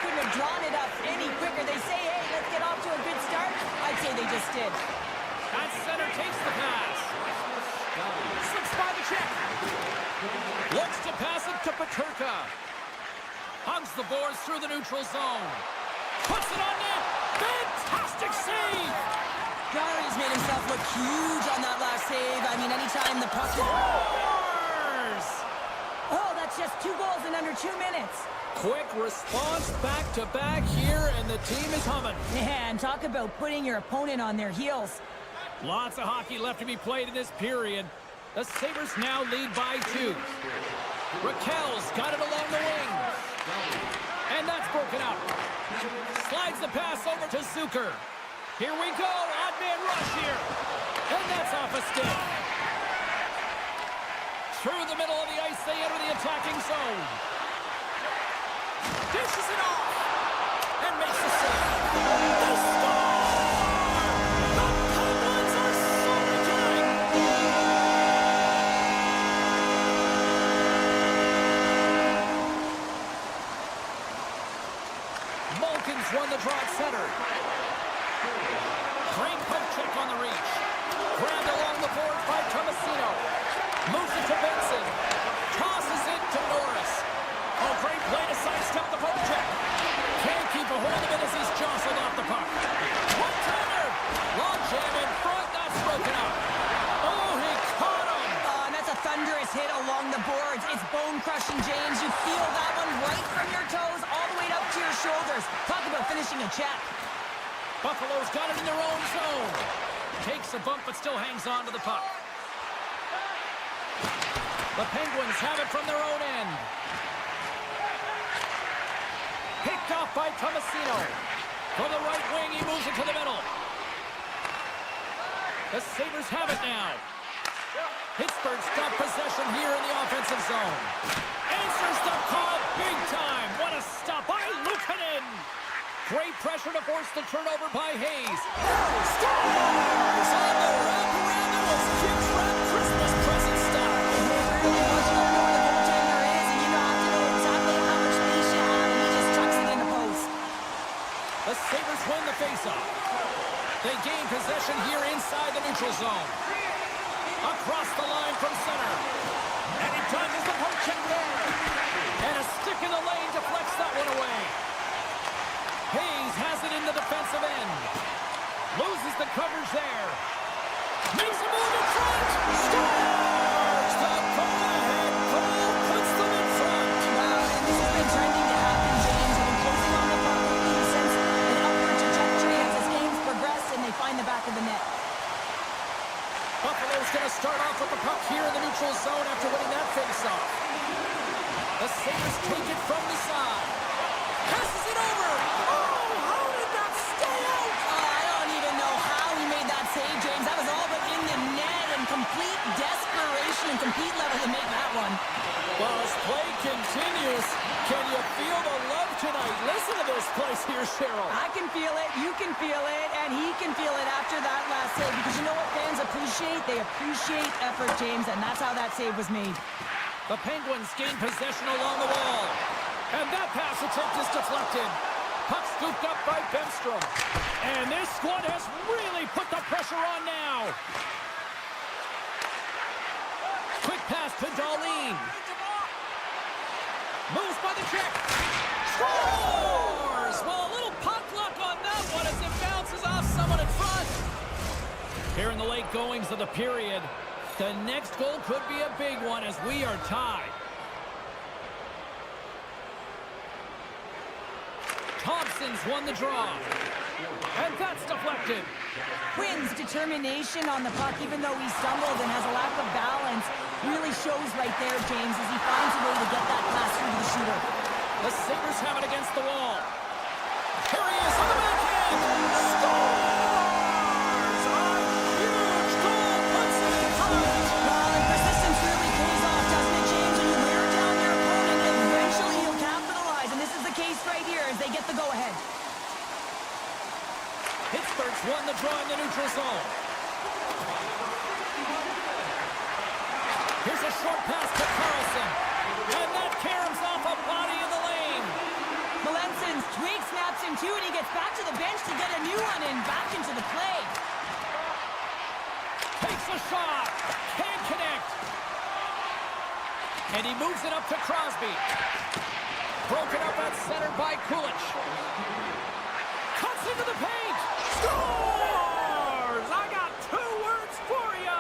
couldn't have drawn it up any quicker. They say, hey, let's get off to a good start. I'd say they just did. At center takes the pass. Slips by the check. Looks to pass it to Peterka. Hugs the boards through the neutral zone. Puts it on net. Fantastic save. Jarry's made himself look huge on that last save. I mean, anytime the puck... Scores! Oh, that's just 2 goals in under 2 minutes. Quick response back-to-back here, and the team is humming. Man, talk about putting your opponent on their heels. Lots of hockey left to be played in this period. The Sabres now lead by 2. Raquel's got it along the wing. And that's broken up. Slides the pass over to Zucker. Here we go, odd man rush here. And that's off a stick. Through the middle of the ice, they enter the attacking zone. Dishes it off. And makes the save. They score! The Penguins are soaring! Malkin's won the draw at center. Great poke check on the reach. Grabbed along the boards by Tomasino. Moves it to Benson. Tosses it to Norris. Oh, great play to sidestep the poke check. Can't keep a hold of it as he's jostled off the puck. One-timer. Long jam in front. That's broken up. Oh, he caught him. And that's a thunderous hit along the boards. It's bone-crushing, James. You feel that one right from your toes all the way up to your shoulders. Talk about finishing a check. Buffalo's got it in their own zone. Takes a bump, but still hangs on to the puck. The Penguins have it from their own end. Picked off by Tomasino. From the right wing, he moves it to the middle. The Sabres have it now. Pittsburgh's got possession here in the offensive zone. Answers the call big time. What a stop by Luukkonen. Great pressure to force the turnover by Hayes. Scores! On the wraparound, that was Kim's wrap Christmas present style. Really, once you know where the goaltender is, and you don't have to know exactly how much space you have, and he just chucks it in the post. The Sabres win the faceoff. They gain possession here inside the neutral zone. Across the line from center. And he dodges the poke check there. And a stick in the lane deflects that one away. Hayes has it in the defensive end. Loses the coverage there. Makes a move in front. Scores! The go-ahead goal puts them in front. Wow, and this has been trending to happen, James. They've been closing on the puck since an upward trajectory as this game's progressed, and they find the back of the net. Buffalo's going to start off with the puck here in the neutral zone after winning that face-off. The Sabres take it from the side. Passes it over. Oh, how did that stay out? I don't even know how he made that save, James. That was all but in the net and complete desperation and complete level to make that one. Well, as play continues, can you feel the love tonight? Listen to this place here, Cheryl. I can feel it, you can feel it, and he can feel it after that last save. Because you know what fans appreciate? They appreciate effort, James, and that's how that save was made. The Penguins gain possession along the wall. And that pass attempt is deflected. Puck scooped up by Bemstrom. And this squad has really put the pressure on now. Quick pass to Darlene. Moves by the check. Scores! Well, a little puck luck on that one as it bounces off someone in front. Here in the late goings of the period, the next goal could be a big one as we are tied. Thompson's won the draw. And that's deflected. Quinn's determination on the puck, even though he stumbled and has a lack of balance, really shows right there, James, as he finds a way to get that pass through to the shooter. The Sabres have it against the wall. Here he is on the backhand. Scores! A huge goal puts it in front. Well, and persistence really pays off, doesn't it, James? When you wear down your opponent, eventually he'll capitalize. And this is the case right here as they get the go-ahead. Pittsburgh's won the draw in the neutral zone. Here's a short pass to Carlson. And that caroms off a body in the lane. Melansson's twig snaps him too, and he gets back to the bench to get a new one and back into the play. Takes a shot. Can't connect. And he moves it up to Crosby. Broken up at center by Kulich. Cuts into the paint. Scores! I got 2 words for you.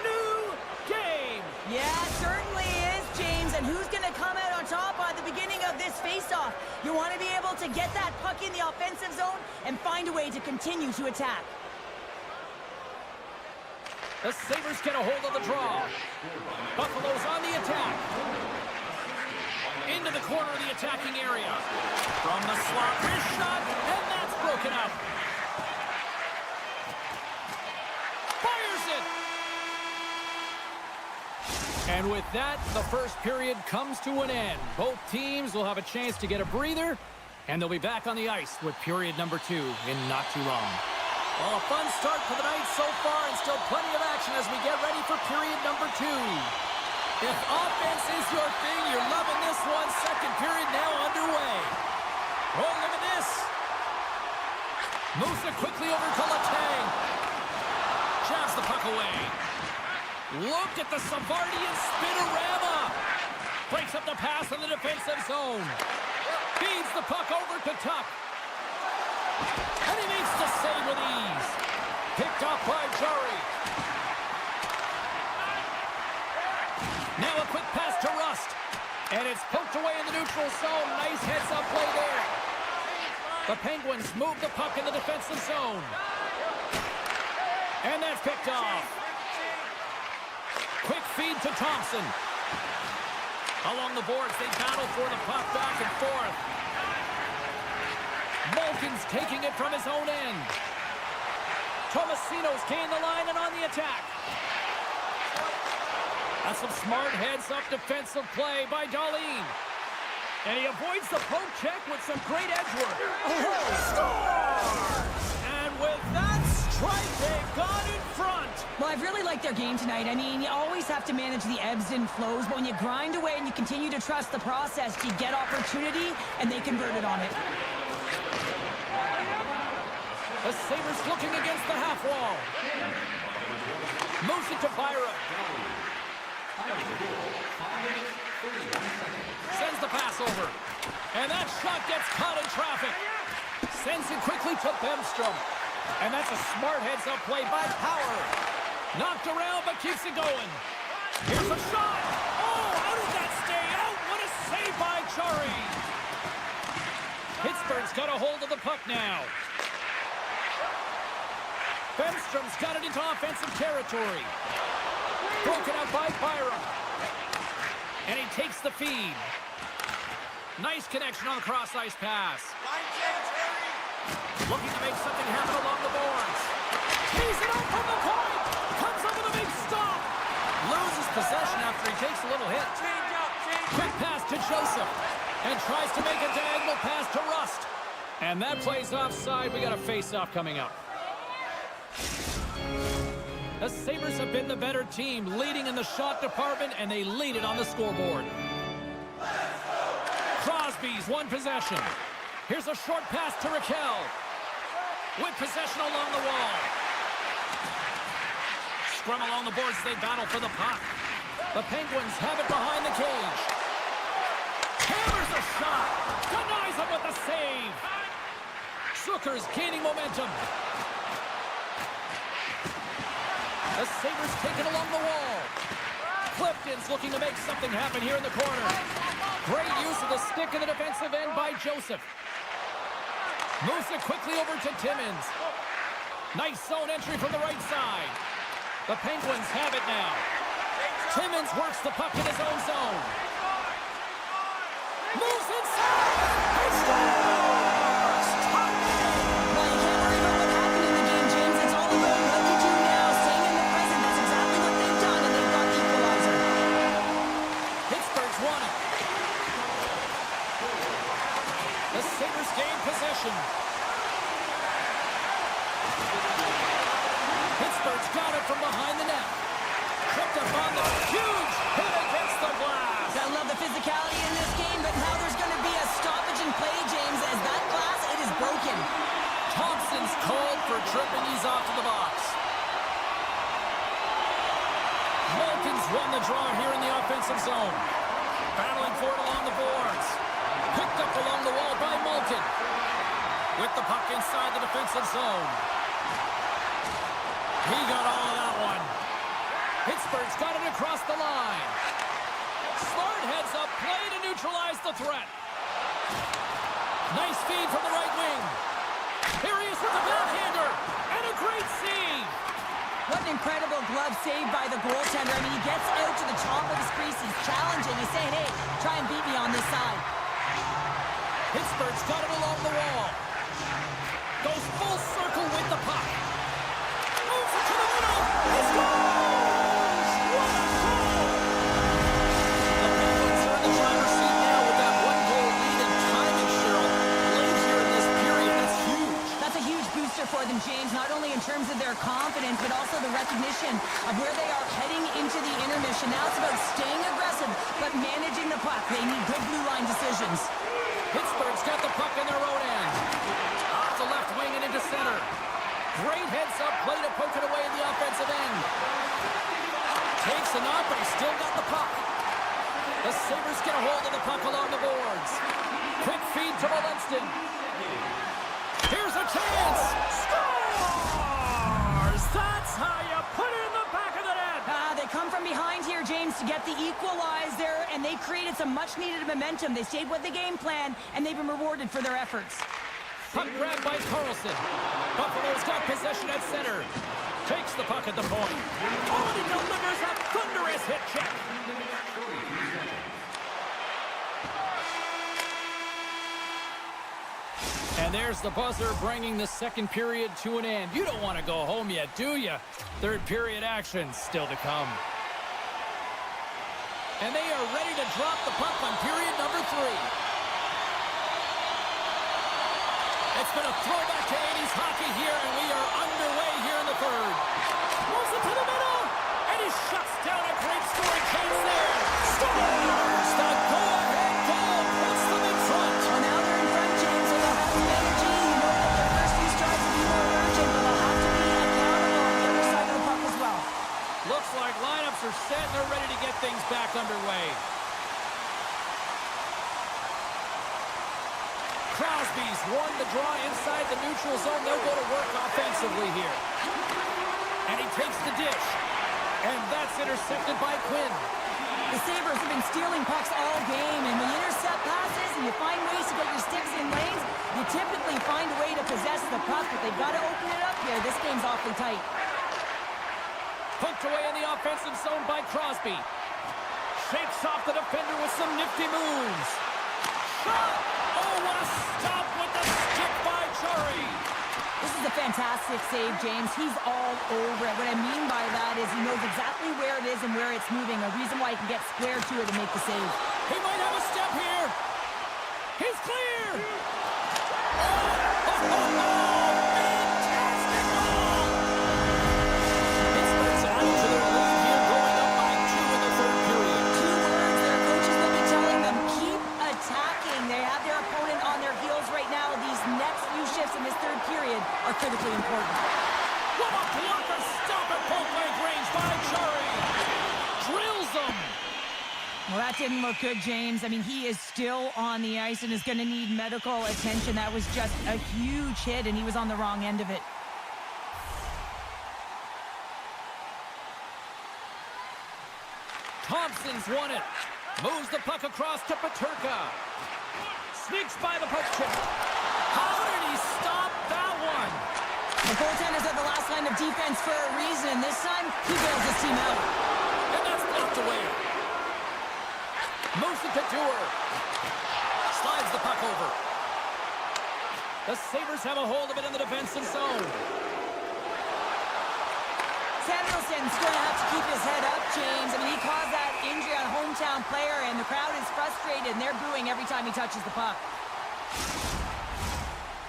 New game. Yeah, it certainly is, James. And who's going to come out on top at the beginning of this face-off? You want to be able to get that puck in the offensive zone and find a way to continue to attack. The Sabres get a hold of the draw. Buffalo's on the attack. Into the corner of the attacking area. From the slot, wrist shot, and that's broken up. Fires it! And with that, the first period comes to an end. Both teams will have a chance to get a breather, and they'll be back on the ice with period number 2 in not too long. Well, a fun start to the night so far, and still plenty of action as we get ready for period number 2. If offense is your thing, you're loving this one. Second period now underway. Oh, look at this. Moves it quickly over to Letang. Jabs the puck away. Look at the Savardian spinorama. Breaks up the pass in the defensive zone. Feeds the puck over to Tuck. And he makes the save with ease. Picked off by Jari. Now a quick pass to Rust. And it's poked away in the neutral zone. Nice heads-up play there. The Penguins move the puck in the defensive zone. And that's picked off. Quick feed to Thompson. Along the boards, they battle for the puck back and forth. Malkin's taking it from his own end. Tomasino's gained the line and on the attack. That's some smart heads-up defensive play by Dahlin. And he avoids the poke check with some great edge work. Oh, score! And with that strike, they got in front. Well, I've really liked their game tonight. I mean, you always have to manage the ebbs and flows, but when you grind away and you continue to trust the process, you get opportunity, and they converted on it. The Sabres looking against the half wall. Moves it to Byron. Sends the pass over. And that shot gets caught in traffic. Sends it quickly to Bemstrom. And that's a smart heads-up play by Power. Knocked around, but keeps it going. Here's a shot. Oh, how did that stay out? What a save by Chari. Pittsburgh's got a hold of the puck now. Bemstrom's got it into offensive territory. Broken up by Byram. And he takes the feed. Nice connection on the cross-ice pass. Looking to make something happen along the boards. Tees it up from the point. Comes up with a big stop. Loses possession after he takes a little hit. Quick pass to Joseph. And tries to make a diagonal pass to Rust. And that plays offside. We got a face-off coming up. The Sabres have been the better team, leading in the shot department, and they lead it on the scoreboard. Crosby's won possession. Here's a short pass to Raquel. With possession along the wall. Scrum along the boards as they battle for the puck. The Penguins have it behind the cage. Hammers a shot. Denies him with the save. Zucker's gaining momentum. The Sabres take it along the wall. Clifton's looking to make something happen here in the corner. Great use of the stick in the defensive end by Joseph. Moves it quickly over to Timmins. Nice zone entry from the right side. The Penguins have it now. Timmins works the puck in his own zone. Moves inside. He scores! Well, you can't worry about what happened in the game, James. It's all about what you do now, staying in the present. That's exactly what they've done, and they've got the equalizer. Pittsburgh's won it. The Sabres gain possession. Pittsburgh's got it from behind the net. Tripped up on the huge hit against the glass. I love the physicality in this game, but now there's going to be a stoppage in play, James, as that broken. Thompson's called for tripping. He's off to the box. Malkin's won the draw here in the offensive zone. Battling for it along the boards. Picked up along the wall by Malkin. With the puck inside the defensive zone. He got all of that one. Pittsburgh's got it across the line. Smart heads up play to neutralize the threat. Nice feed from the right wing. Here he is with the backhander. And a great save. What an incredible glove save by the goaltender. I mean, he gets out to the top of his crease. He's challenging. He's saying, hey, try and beat me on this side. Pittsburgh's got it along the wall. Goes full circle with the puck. Moves it to the middle. He scores! What a goal! The Penguins are in the driver's seat now with that one-goal lead and timing, Cheryl. Late here in this period, that's huge. That's a huge booster for them, James, not only in terms of their confidence, but also the recognition of where they are heading into the intermission. Now it's about staying aggressive, but managing the puck. They need good blue line decisions. Pittsburgh's got the puck in their own end. Off the left wing and into center. Great heads-up play to poke it away in the offensive end. Takes a knock, but he's still got the puck. The Sabres get a hold of the puck along the boards. Quick feed to Walensky. Here's a chance. Scores! That's how you put it in the back of the net. They come from behind here, James, to get the equalizer, and they created some much-needed momentum. They stayed with the game plan, and they've been rewarded for their efforts. Puck grabbed by Carlson. Buffalo's got possession at center. Takes the puck at the point. Oh, and he delivers a thunderous hit check. And there's the buzzer bringing the second period to an end. You don't want to go home yet, do you? Third period action still to come. And they are ready to drop the puck on period number 3. It's been a throwback to 80s hockey here, and we are underway here in the third. Moves it to the middle, and he shuts down a great scoring chance there. Scores! The go-ahead goal puts them in front. Well, now they're in front, James, so they'll have some energy. You know that their first few strides will be more urgent, but they'll have to be accountable on the other side of the puck as well. Looks like lineups are set, and they're ready to get things back underway. Crosby's won the draw inside the neutral zone. They'll go to work offensively here. And he takes the dish. And that's intercepted by Quinn. The Sabres have been stealing pucks all game, and when you intercept passes and you find ways to get your sticks in lanes, you typically find a way to possess the puck, but they've got to open it up here. This game's awfully tight. Poked away in the offensive zone by Crosby. Shakes off the defender with some nifty moves. Shot! Oh, what a stop with the stick by Chari. This is a fantastic save, James. He's all over it. What I mean by that is he knows exactly where it is and where it's moving. A reason why he can get square to it and make the save. He might have a step here. He's clear. Fantastic goal. Pittsburgh's added to their lead here, going up by 2 in the third period. 2 words their coaches will be telling them: keep attacking. They have their opponent on their heels right now. These next few shifts in this third period are critically important. What a blocker stop at point-blank range by Chari. Drills them. Well, that didn't look good, James. I mean, he is still on the ice and is going to need medical attention. That was just a huge hit, and he was on the wrong end of it. Thompson's won it. Moves the puck across to Peterka. Sneaks by the puck check. How did he stop that one? The goaltenders are the last line of defense for a reason. This time, he bails his team out. And that's blocked away. Moves it to Dewar. Slides the puck over. The Sabres have a hold of it in the defensive zone. Samuelson's going to have to keep his head up, James. I mean, he caused that injury on a hometown player, and the crowd is frustrated, and they're booing every time he touches the puck.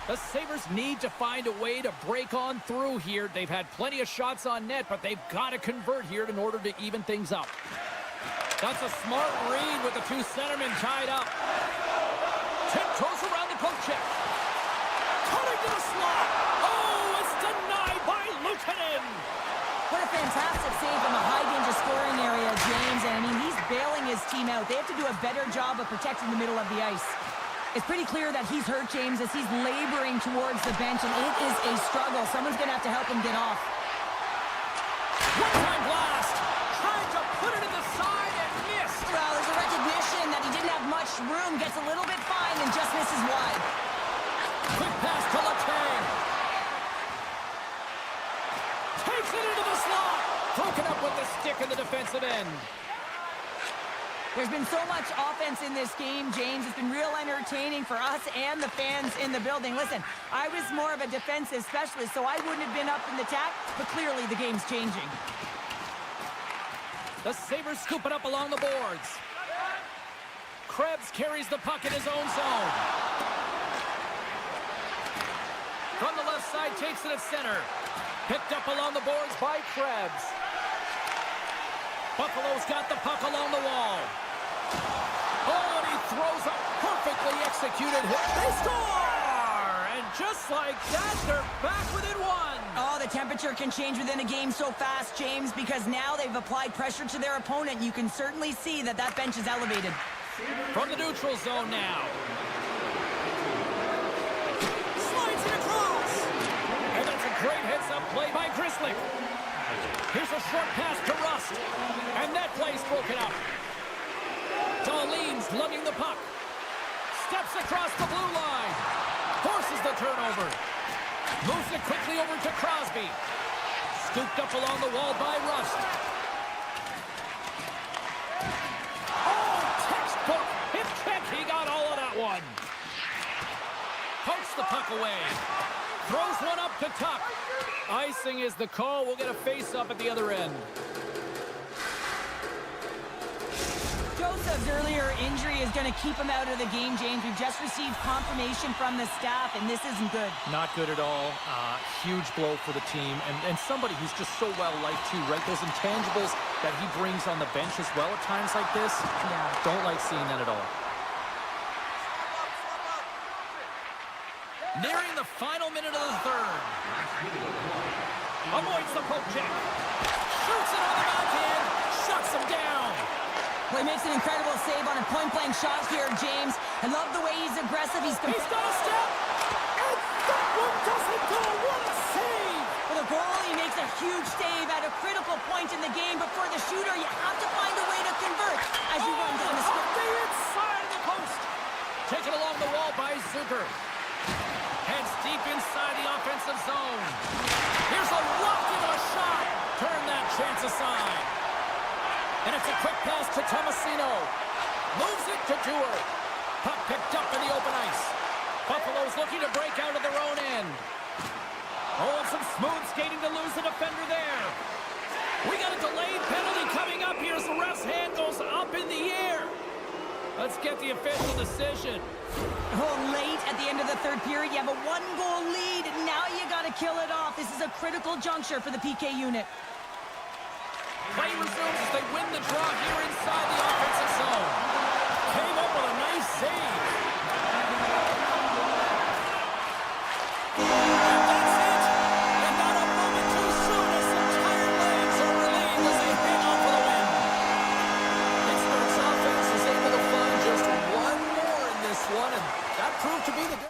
The Sabres need to find a way to break on through here. They've had plenty of shots on net, but they've got to convert here in order to even things up. That's a smart read with the 2 centermen tied up. Tiptoes around the poke check. Cutting to the slot. Oh, it's denied by Luukkonen. What a fantastic save in the high-danger scoring area, James. And, I mean, he's bailing his team out. They have to do a better job of protecting the middle of the ice. It's pretty clear that he's hurt, James, as he's laboring towards the bench, and it is a struggle. Someone's going to have to help him get off. One-time blast. Trying to put it in the side and missed. Well, there's a recognition that he didn't have much room. Gets a little bit fine and just misses wide. Quick pass to Letang. Takes it into the slot. Broken up with the stick in the defensive end. There's been so much offense in this game, James. It's been real entertaining for us and the fans in the building. Listen, I was more of a defensive specialist, so I wouldn't have been up in the attack, but clearly the game's changing. The Sabres scoop it up along the boards. Krebs carries the puck in his own zone. From the left side, takes it at center. Picked up along the boards by Krebs. Buffalo's got the puck along the wall. Oh, and he throws a perfectly executed hit. They score! And just like that, they're back within one. Oh, the temperature can change within a game so fast, James, because now they've applied pressure to their opponent. You can certainly see that that bench is elevated. From the neutral zone now. Slides it across. And that's a great heads-up play by Grizzly. Here's a short pass to Rust. And that play's broken up. Dahlin's lugging the puck. Steps across the blue line. Forces the turnover. Moves it quickly over to Crosby. Scooped up along the wall by Rust. Oh, textbook hit check. He got all of that one. Pokes the puck away. Throws one up to Tuck. Icing is the call. We'll get a face-up at the other end. Joseph's earlier injury is going to keep him out of the game, James. We've just received confirmation from the staff, and this isn't good. Not good at all. Huge blow for the team. And somebody who's just so well-liked, too, right? Those intangibles that he brings on the bench as well at times like this. Yeah. Don't like seeing that at all. Nearing the final minute of the third. Avoids the poke check. Shoots it on the backhand. Shuts him down. Well, he makes an incredible save on a point-blank shot here, James. I love the way he's aggressive. He's got a step. And that one doesn't go. What a save. For the goalie, makes a huge save at a critical point in the game. But for the shooter, you have to find a way to convert as you run down the off score. the inside of the post. Taken along the wall by Zucker. Heads deep inside the offensive zone. Here's a rocket of a shot. Turn that chance aside. And it's a quick pass to Tomasino. Moves it to Dewar. Puck picked up in the open ice. Buffalo's looking to break out of their own end. Oh, and some smooth skating to lose the defender there. We got a delayed penalty coming up here as the ref's hand goes up in the air. Let's get the official decision. Oh, late at the end of the third period, you have a one-goal lead, and now you got to kill it off. This is a critical juncture for the PK unit. Play resumes as they win the draw here inside the offensive zone. Came up with a nice save. And that's it. And not a moment too soon as some tired legs are relieved as they hang on for the win. Pittsburgh's offense is able to find just one more in this one, and that proved to be the difference.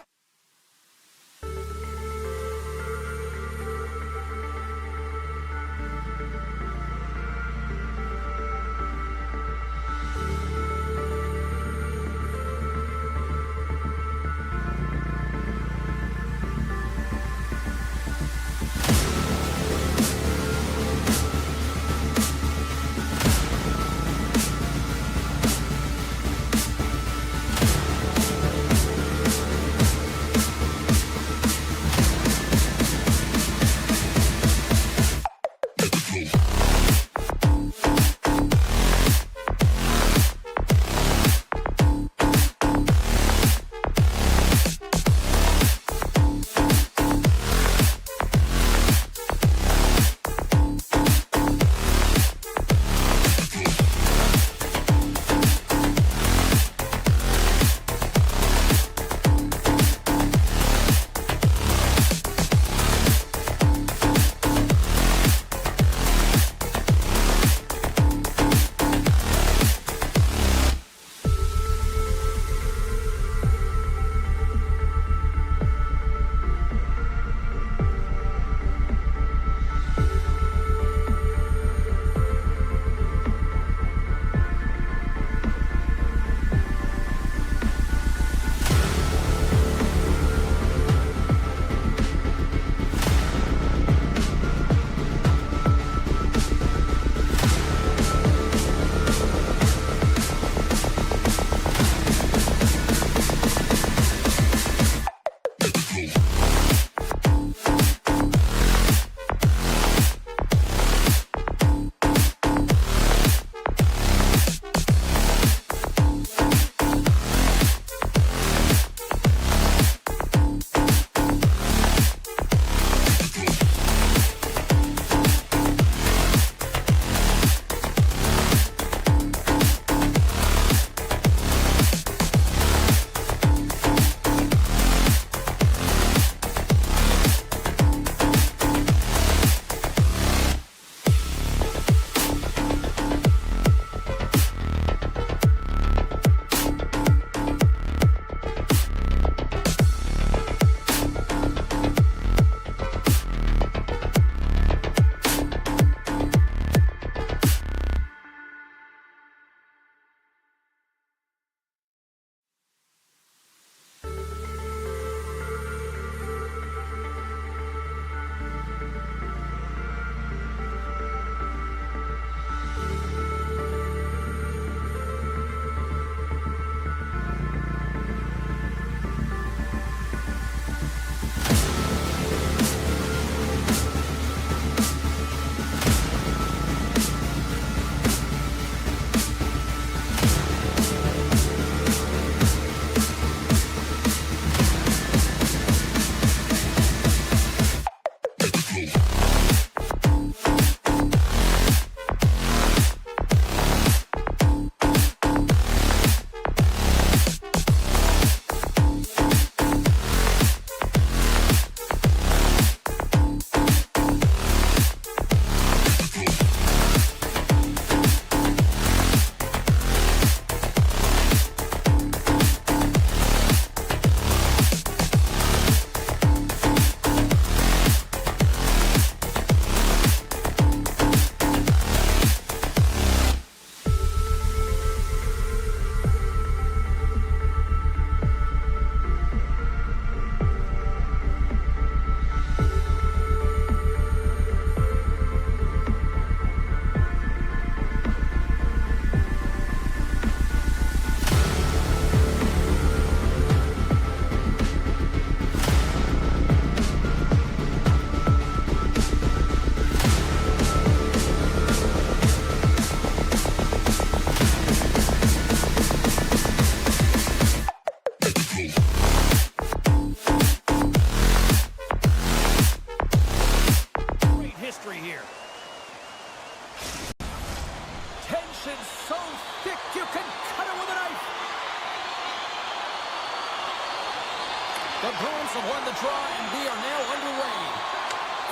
Bruins have won the draw, and we are now underway.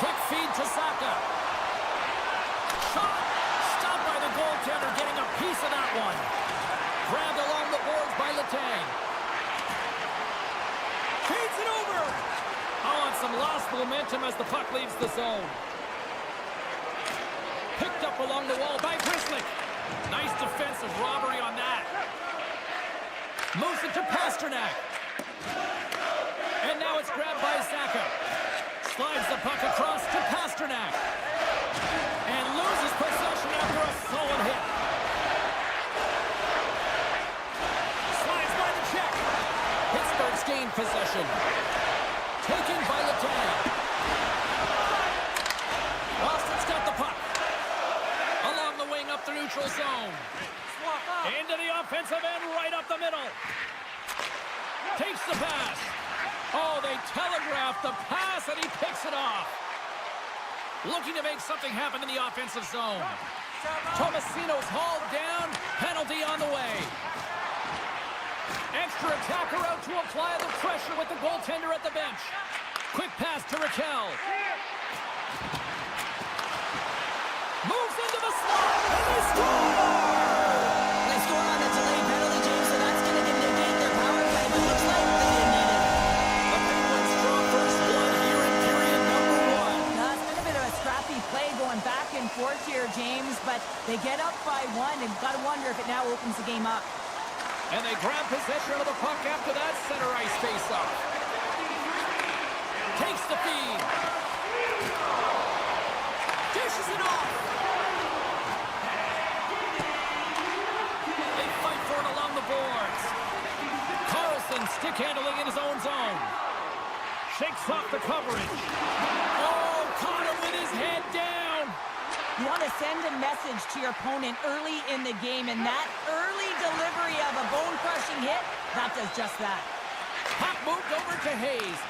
Quick feed to Saka. Shot! Stopped by the goaltender, getting a piece of that one. Grabbed along the boards by Letang. Feeds it over! Oh, and some lost momentum as the puck leaves the zone. Picked up along the wall by Brislick. Nice defensive robbery on that. Moves it to Pasternak. And now it's grabbed by Saka. Slides the puck across to Pasternak. And loses possession after a solid hit. Slides by the check. Pittsburgh's gained possession. Taken by Letang. Boston's got the puck. Along the wing up the neutral zone. Into the offensive end, right up the middle. Takes the pass. Oh, they telegraphed the pass, and he picks it off. Looking to make something happen in the offensive zone. Tomasino's hauled down. Penalty on the way. Extra attacker out to apply the pressure with the goaltender at the bench. Quick pass to Raquel. Moves into the slot, and they score! They score on the delayed penalty, James, so that's going to negate their power play, but looks like they didn't need it. The Penguins draw first blood here in period number 1. It's been a bit of a scrappy play going back and forth here, James, but they get up by 1, and got to wonder if it now opens the game up. And they grab possession of the puck after that center ice face-off. Takes the feed. Dishes it off. They fight for it along the boards. Carlson stick handling in his own zone. Shakes off the coverage. Oh, caught him with his head down. You want to send a message to your opponent early in the game, and that early delivery of a bone-crushing hit, that does just that. Puck moved over to Hayes.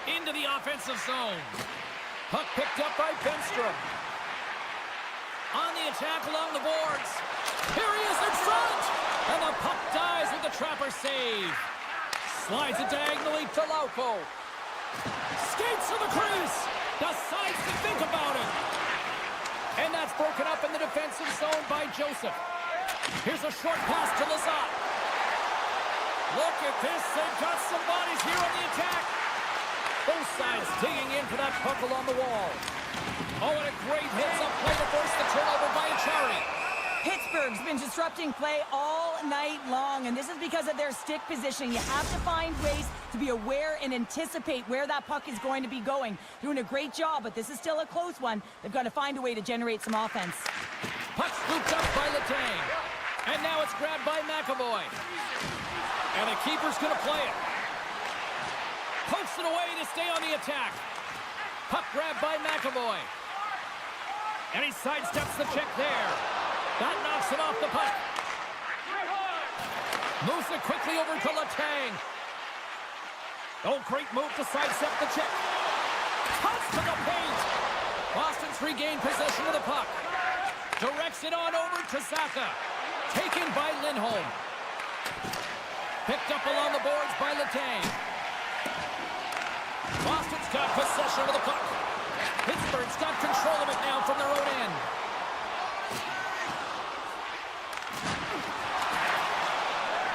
Into the offensive zone. Puck picked up by Benstrom. On the attack along the boards. Here he is in front! And the puck dies with the trapper save. Slides it diagonally to Lauko. Skates to the crease. Decides to think about it. And that's broken up in the defensive zone by Joseph. Here's a short pass to Lazat. Look at this. They've got some bodies here on the attack. Both sides digging in for that puck along the wall. Oh, and a great hits-up play to force the turnover by Achari. Pittsburgh's been disrupting play all night long, and this is because of their stick position. You have to find ways to be aware and anticipate where that puck is going to be going. Doing a great job, but this is still a close one. They've got to find a way to generate some offense. Puck scooped up by Letang. And now it's grabbed by McAvoy. And the keeper's going to play it. Pokes it away to stay on the attack. Puck grabbed by McAvoy. And he sidesteps the check there. That knocks it off the puck. Moves it quickly over to Letang. Oh, great move to sidestep the check. Cuts to the paint. Boston's regained possession of the puck. Directs it on over to Saka. Taken by Lindholm. Picked up along the boards by Letang. Boston's got possession of the puck. Pittsburgh's got control of it now from their own end.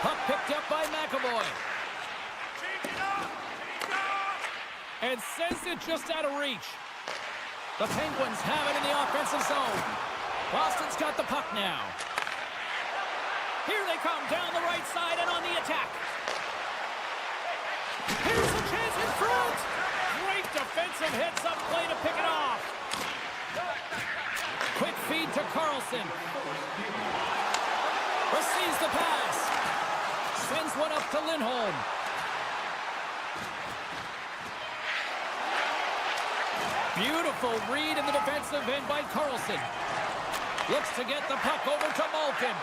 Puck picked up by McAvoy. And sends it just out of reach. The Penguins have it in the offensive zone. Boston's got the puck now. Here they come down the right side and on the attack. Here's a chance in front. Great defensive heads-up play to pick it off. Quick feed to Carlson. Receives the pass. Sends one up to Lindholm. Beautiful read in the defensive end by Carlson. Looks to get the puck over to Malkin.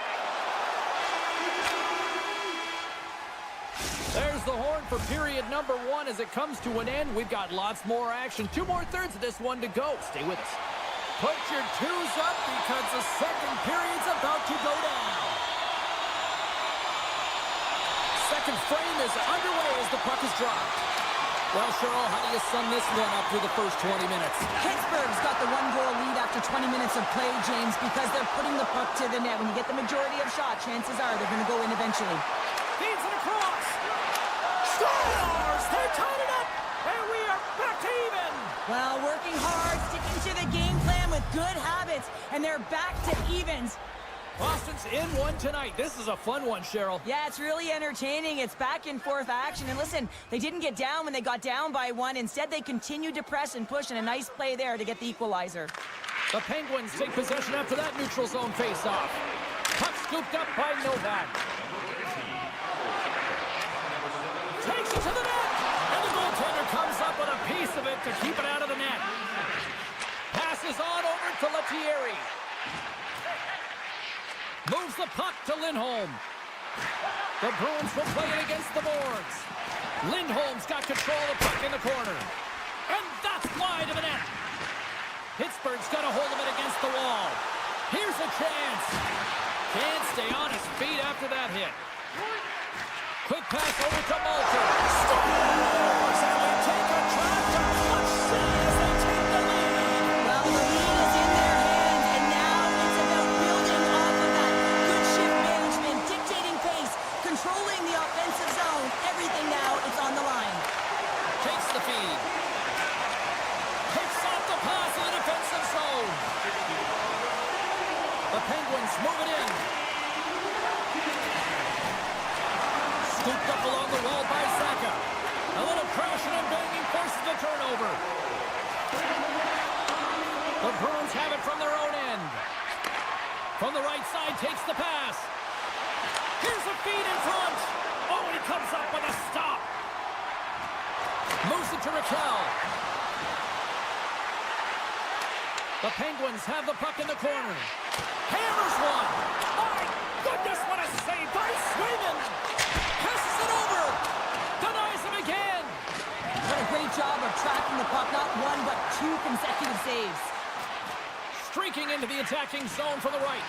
There's the horn for period number 1 as it comes to an end. We've got lots more action. 2 more thirds of this one to go. Stay with us. Put your twos up because the second period's about to go down. Second frame is underway as the puck is dropped. Well, Cheryl, how do you sum this one up through the first 20 minutes? Pittsburgh's got the one-goal lead after 20 minutes of play, James, because they're putting the puck to the net. When you get the majority of shots, chances are they're going to go in eventually. Feeds it across. Scores! They tied it up, and we are back to even. Well, working hard, sticking to the game plan with good habits, and they're back to evens. Boston's in one tonight. This is a fun one, Cheryl. Yeah, it's really entertaining. It's back and forth action. And listen, they didn't get down when they got down by one. Instead, they continued to press and push, and a nice play there to get the equalizer. The Penguins take possession after that neutral zone face-off. Puck scooped up by Novak. Takes it to the net, and the goaltender comes up with a piece of it to keep it out of the net. Passes on over to Lettieri. Moves the puck to Lindholm. The Bruins will play it against the boards. Lindholm's got control of the puck in the corner. And that's wide of the net. Pittsburgh's got a hold of it against the wall. Here's a chance. Can't stay on his feet after that hit. Quick pass over to Malter. Scores! And we take a drive to clutch city as they take the lead. Well, the lead is in their hands, and now it's about building off of that. Good shift management, dictating pace, controlling the offensive zone. Everything now is on the line. Takes the feed. Picks off the pass in the defensive zone. The Penguins move it in. Scooped up along the wall by Saka. A little crashing and banging forces the turnover. The Bruins have it from their own end. From the right side, takes the pass. Here's a feed in front. Oh, and he comes up with a stop. Moves it to Raquel. The Penguins have the puck in the corner. Hammers one. My goodness, what a save by Swayman. Passes it over. Denies him again. What a great job of tracking the puck. Not one, but two consecutive saves. Streaking into the attacking zone from the right.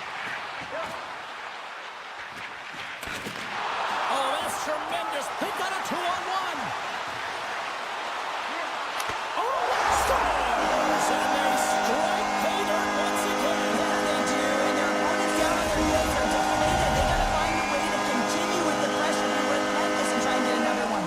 Oh, that's tremendous. He got a 2-on-1. Oh, scores! And they strike pay dirt once again. Yeah, they do, and their opponents down on their knees are deflated. They got to find a way to continue with the pressure. Be relentless and try and get another one.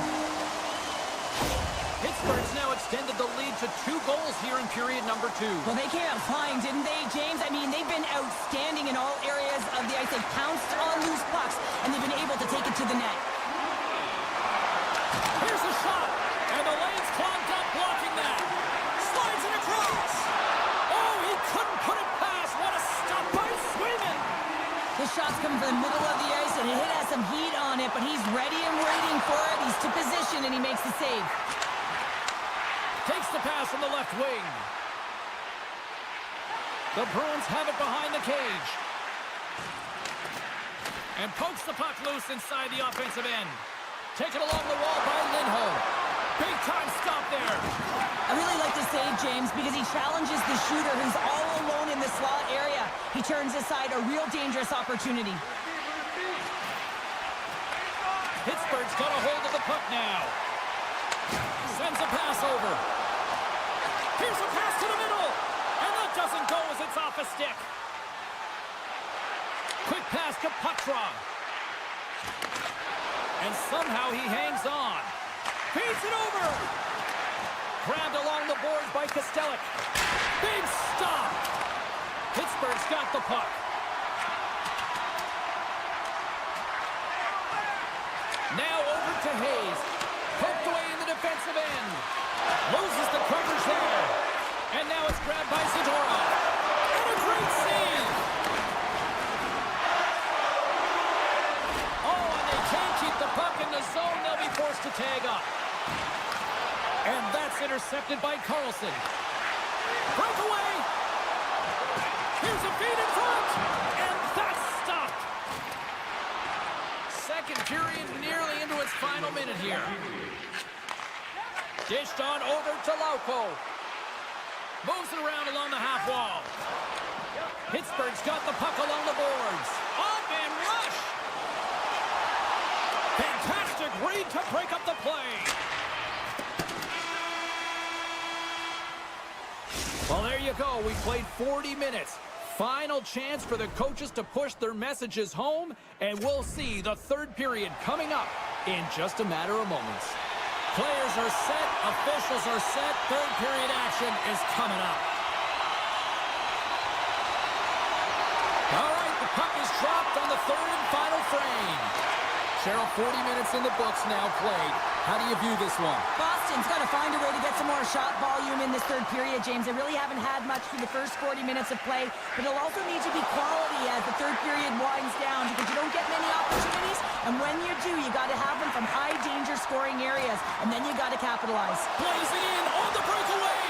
Pittsburgh's now extended the lead to 2 goals here in period number 2. Well, they came out flying, didn't they, James? I mean, they've been outstanding in all areas of the ice. They pounced on loose pucks, and they've been able to take it to the net. Here's a shot, and the lane's clogged up blocking that. Slides it across. Oh, he couldn't put it past. What a stop by Swayman. The shot's coming from the middle of the ice, and it has some heat on it, but he's ready and waiting for it. He's to position, and he makes the save. Takes the pass from the left wing. The Bruins have it behind the cage. And pokes the puck loose inside the offensive end. Taken along the wall by Lindholm. Big time stop there. I really like this save, James, because he challenges the shooter who's all alone in the slot area. He turns aside a real dangerous opportunity. Pittsburgh's got a hold of the puck now. Sends a pass over. Here's a pass to the middle. And that doesn't go as it's off a stick. Quick pass to Patra. And somehow he hangs on. Feeds it over. Grabbed along the boards by Kostelic. Big stop. Pittsburgh's got the puck. Now over to Hayes. Poked away in the defensive end. Loses the coverage there. And now it's grabbed by Zadorov. And a great save. Oh, and they can't keep the puck in the zone. They'll be forced to tag up. And that's intercepted by Carlson. Breakaway. Here's a feed in front. And that's stopped. Second period nearly into its final minute here. Dished on over to Lauko. Moves it around along the half wall. Pittsburgh's got the puck along the boards. Up and rush. Fantastic read to break up the play. Well, there you go. We played 40 minutes. Final chance for the coaches to push their messages home, and we'll see the third period coming up in just a matter of moments. Players are set, officials are set, third period action is coming up. All right, the puck is dropped on the third and final frame. Cheryl, 40 minutes in the books now played. How do you view this one? Boston's got to find a way to get some more shot volume in this third period, James. They really haven't had much through the first 40 minutes of play, but it'll also need to be quality as the third period winds down because you don't get many opportunities, and when you do, you got to have them from high-danger scoring areas, and then you got to capitalize. Plays it in on the breakaway.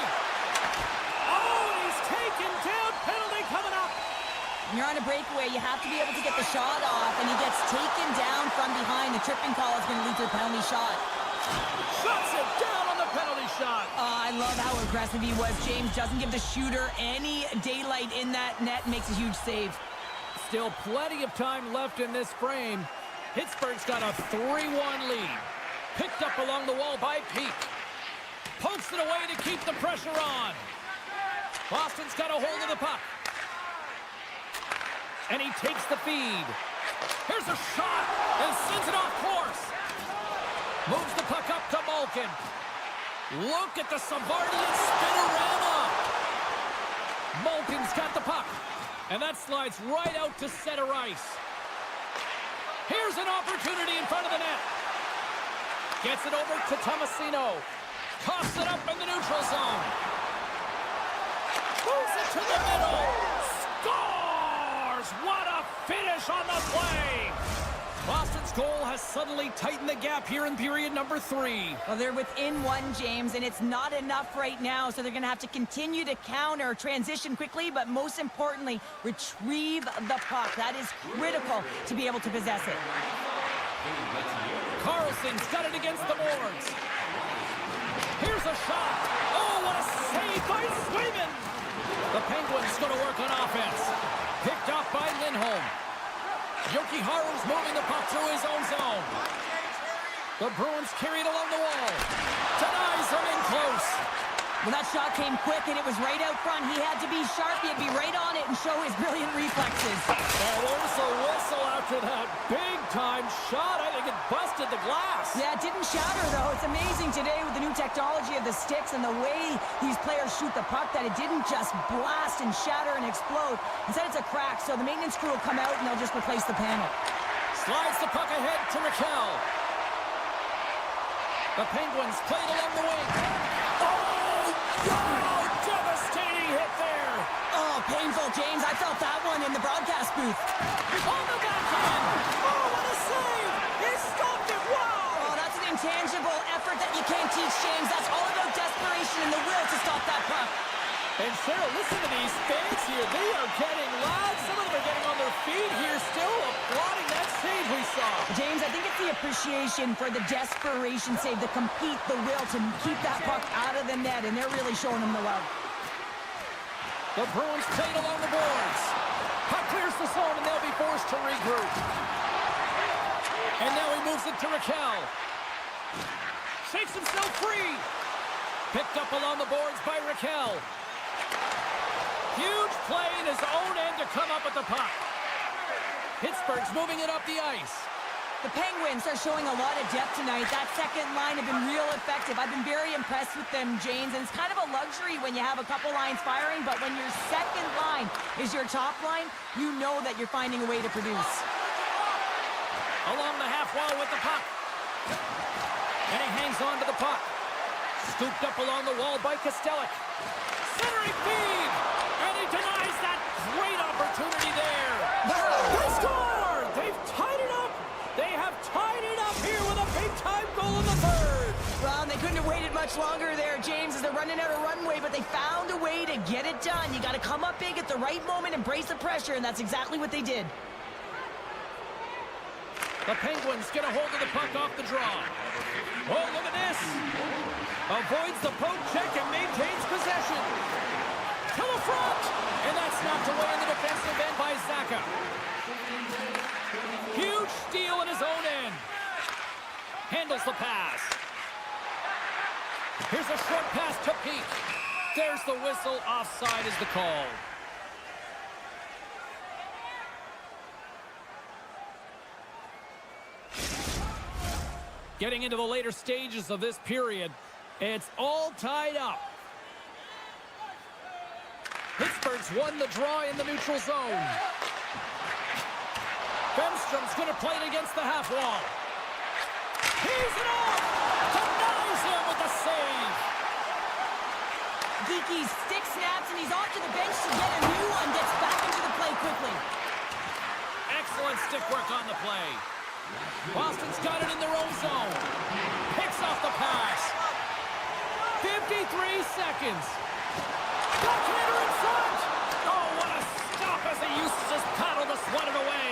Oh, he's taken down. Penalty coming up. When you're on a breakaway, you have to be able to get the shot off, and he gets taken down from behind. The tripping call is going to lead to a penalty shot. Shuts it down on the penalty shot. I love how aggressive he was. James doesn't give the shooter any daylight in that net and makes a huge save. Still plenty of time left in this frame. Pittsburgh's got a 3-1 lead. Picked up along the wall by Peak. Pokes it away to keep the pressure on. Boston's got a hold of the puck. And he takes the feed. Here's a shot and sends it off course. Moves the puck up to Malkin. Look at the Savardian spinorama. Malkin's got the puck. And that slides right out to center ice. Here's an opportunity in front of the net. Gets it over to Tomasino. Coughs it up in the neutral zone. Moves it to the middle. Scores! What a finish on the play! Boston's goal has suddenly tightened the gap here in period number 3. Well, they're within one, James, and it's not enough right now, so they're going to have to continue to counter, transition quickly, but most importantly, retrieve the puck. That is critical to be able to possess it. Carlson's got it against the boards. Here's a shot. Oh, what a save by Swayman. The Penguins going to work on offense. Picked off by Lindholm. Jokiharu's moving the puck through his own zone. The Bruins carry it along the wall. Denies him in close. Well, that shot came quick, and it was right out front. He had to be sharp. He had to be right on it and show his brilliant reflexes. And there's a whistle after that big-time shot. I think it busted the glass. Yeah, it didn't shatter, though. It's amazing today with the new technology of the sticks and the way these players shoot the puck that it didn't just blast and shatter and explode. Instead, it's a crack, so the maintenance crew will come out and they'll just replace the panel. Slides the puck ahead to Raquel. The Penguins played along the wing. Oh, devastating hit there. Oh, painful, James. I felt that one in the broadcast booth. On the backhand. Oh, what a save. He stopped it. Wow. Oh, that's an intangible effort that you can't teach, James. That's all about desperation and the will to stop that puck. And Cheryl, listen to these fans here. They are getting loud. Some of them are getting on their feet here, still applauding that save we saw. James, I think it's the appreciation for the desperation save, the compete, the will to keep that puck out of the net, and they're really showing them the love. The Bruins played along the boards. Puck clears the zone, and they'll be forced to regroup. And now he moves it to Raquel. Shakes himself free. Picked up along the boards by Raquel. Huge play in his own end to come up with the puck. Pittsburgh's moving it up the ice. The Penguins are showing a lot of depth tonight. That second line have been real effective. I've been very impressed with them, James, and it's kind of a luxury when you have a couple lines firing, but when your second line is your top line, you know that you're finding a way to produce. Along the half wall with the puck. And he hangs on to the puck. Scooped up along the wall by Kostelic. Centering feed! And he denies that great opportunity there. They scored! They've tied it up! They have tied it up here with a big-time goal in the third. Well, they couldn't have waited much longer there, James, as they're running out of runway, but they found a way to get it done. You got to come up big at the right moment and brace the pressure, and that's exactly what they did. The Penguins get a hold of the puck off the draw. Oh, look at this. Avoids the poke check and maintains possession. To the front. And that's knocked away in the defensive end by Zacha. Huge steal in his own end. Handles the pass. Here's a short pass to Peak. There's there's the whistle. Offside is the call. Getting into the later stages of this period, it's all tied up. Pittsburgh's won the draw in the neutral zone. Bemstrom's going to play it against the half wall. He's it off! Denies him with the save! Geeky's stick snaps, and he's off to the bench to get a new one. Gets back into the play quickly. Excellent stick work on the play. Boston's got it in their own zone. Picks off the pass. 53 seconds. Backhander in front. Oh, what a stop as he uses his paddle to swat it away.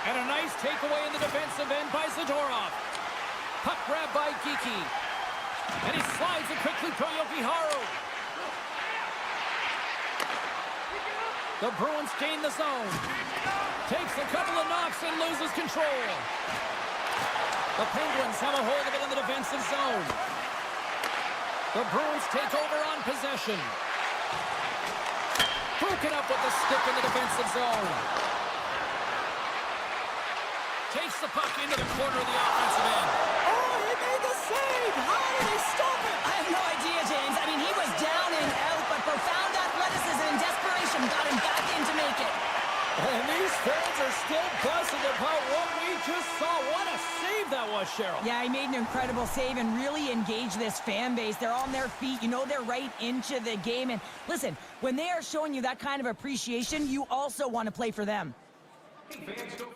And a nice takeaway in the defensive end by Zadorov. Puck grab by Geeky. And he slides it quickly to Jokiharju. The Bruins gain the zone. Takes a couple of knocks and loses control. The Penguins have a hold of it in the defensive zone. The Bruins take over on possession. Broken up with the stick in the defensive zone. Takes the puck into the corner of the offensive end. Oh, he made the save! How did he stop it? I have no idea, James. I mean, he was down and out, but profound athleticism and desperation got him back in to make it. And these fans are still buzzing about what we just saw. What a save that was, Cheryl. Yeah, he made an incredible save and really engaged this fan base. They're on their feet. You know, they're right into the game. And listen, when they are showing you that kind of appreciation, you also want to play for them. Let's go.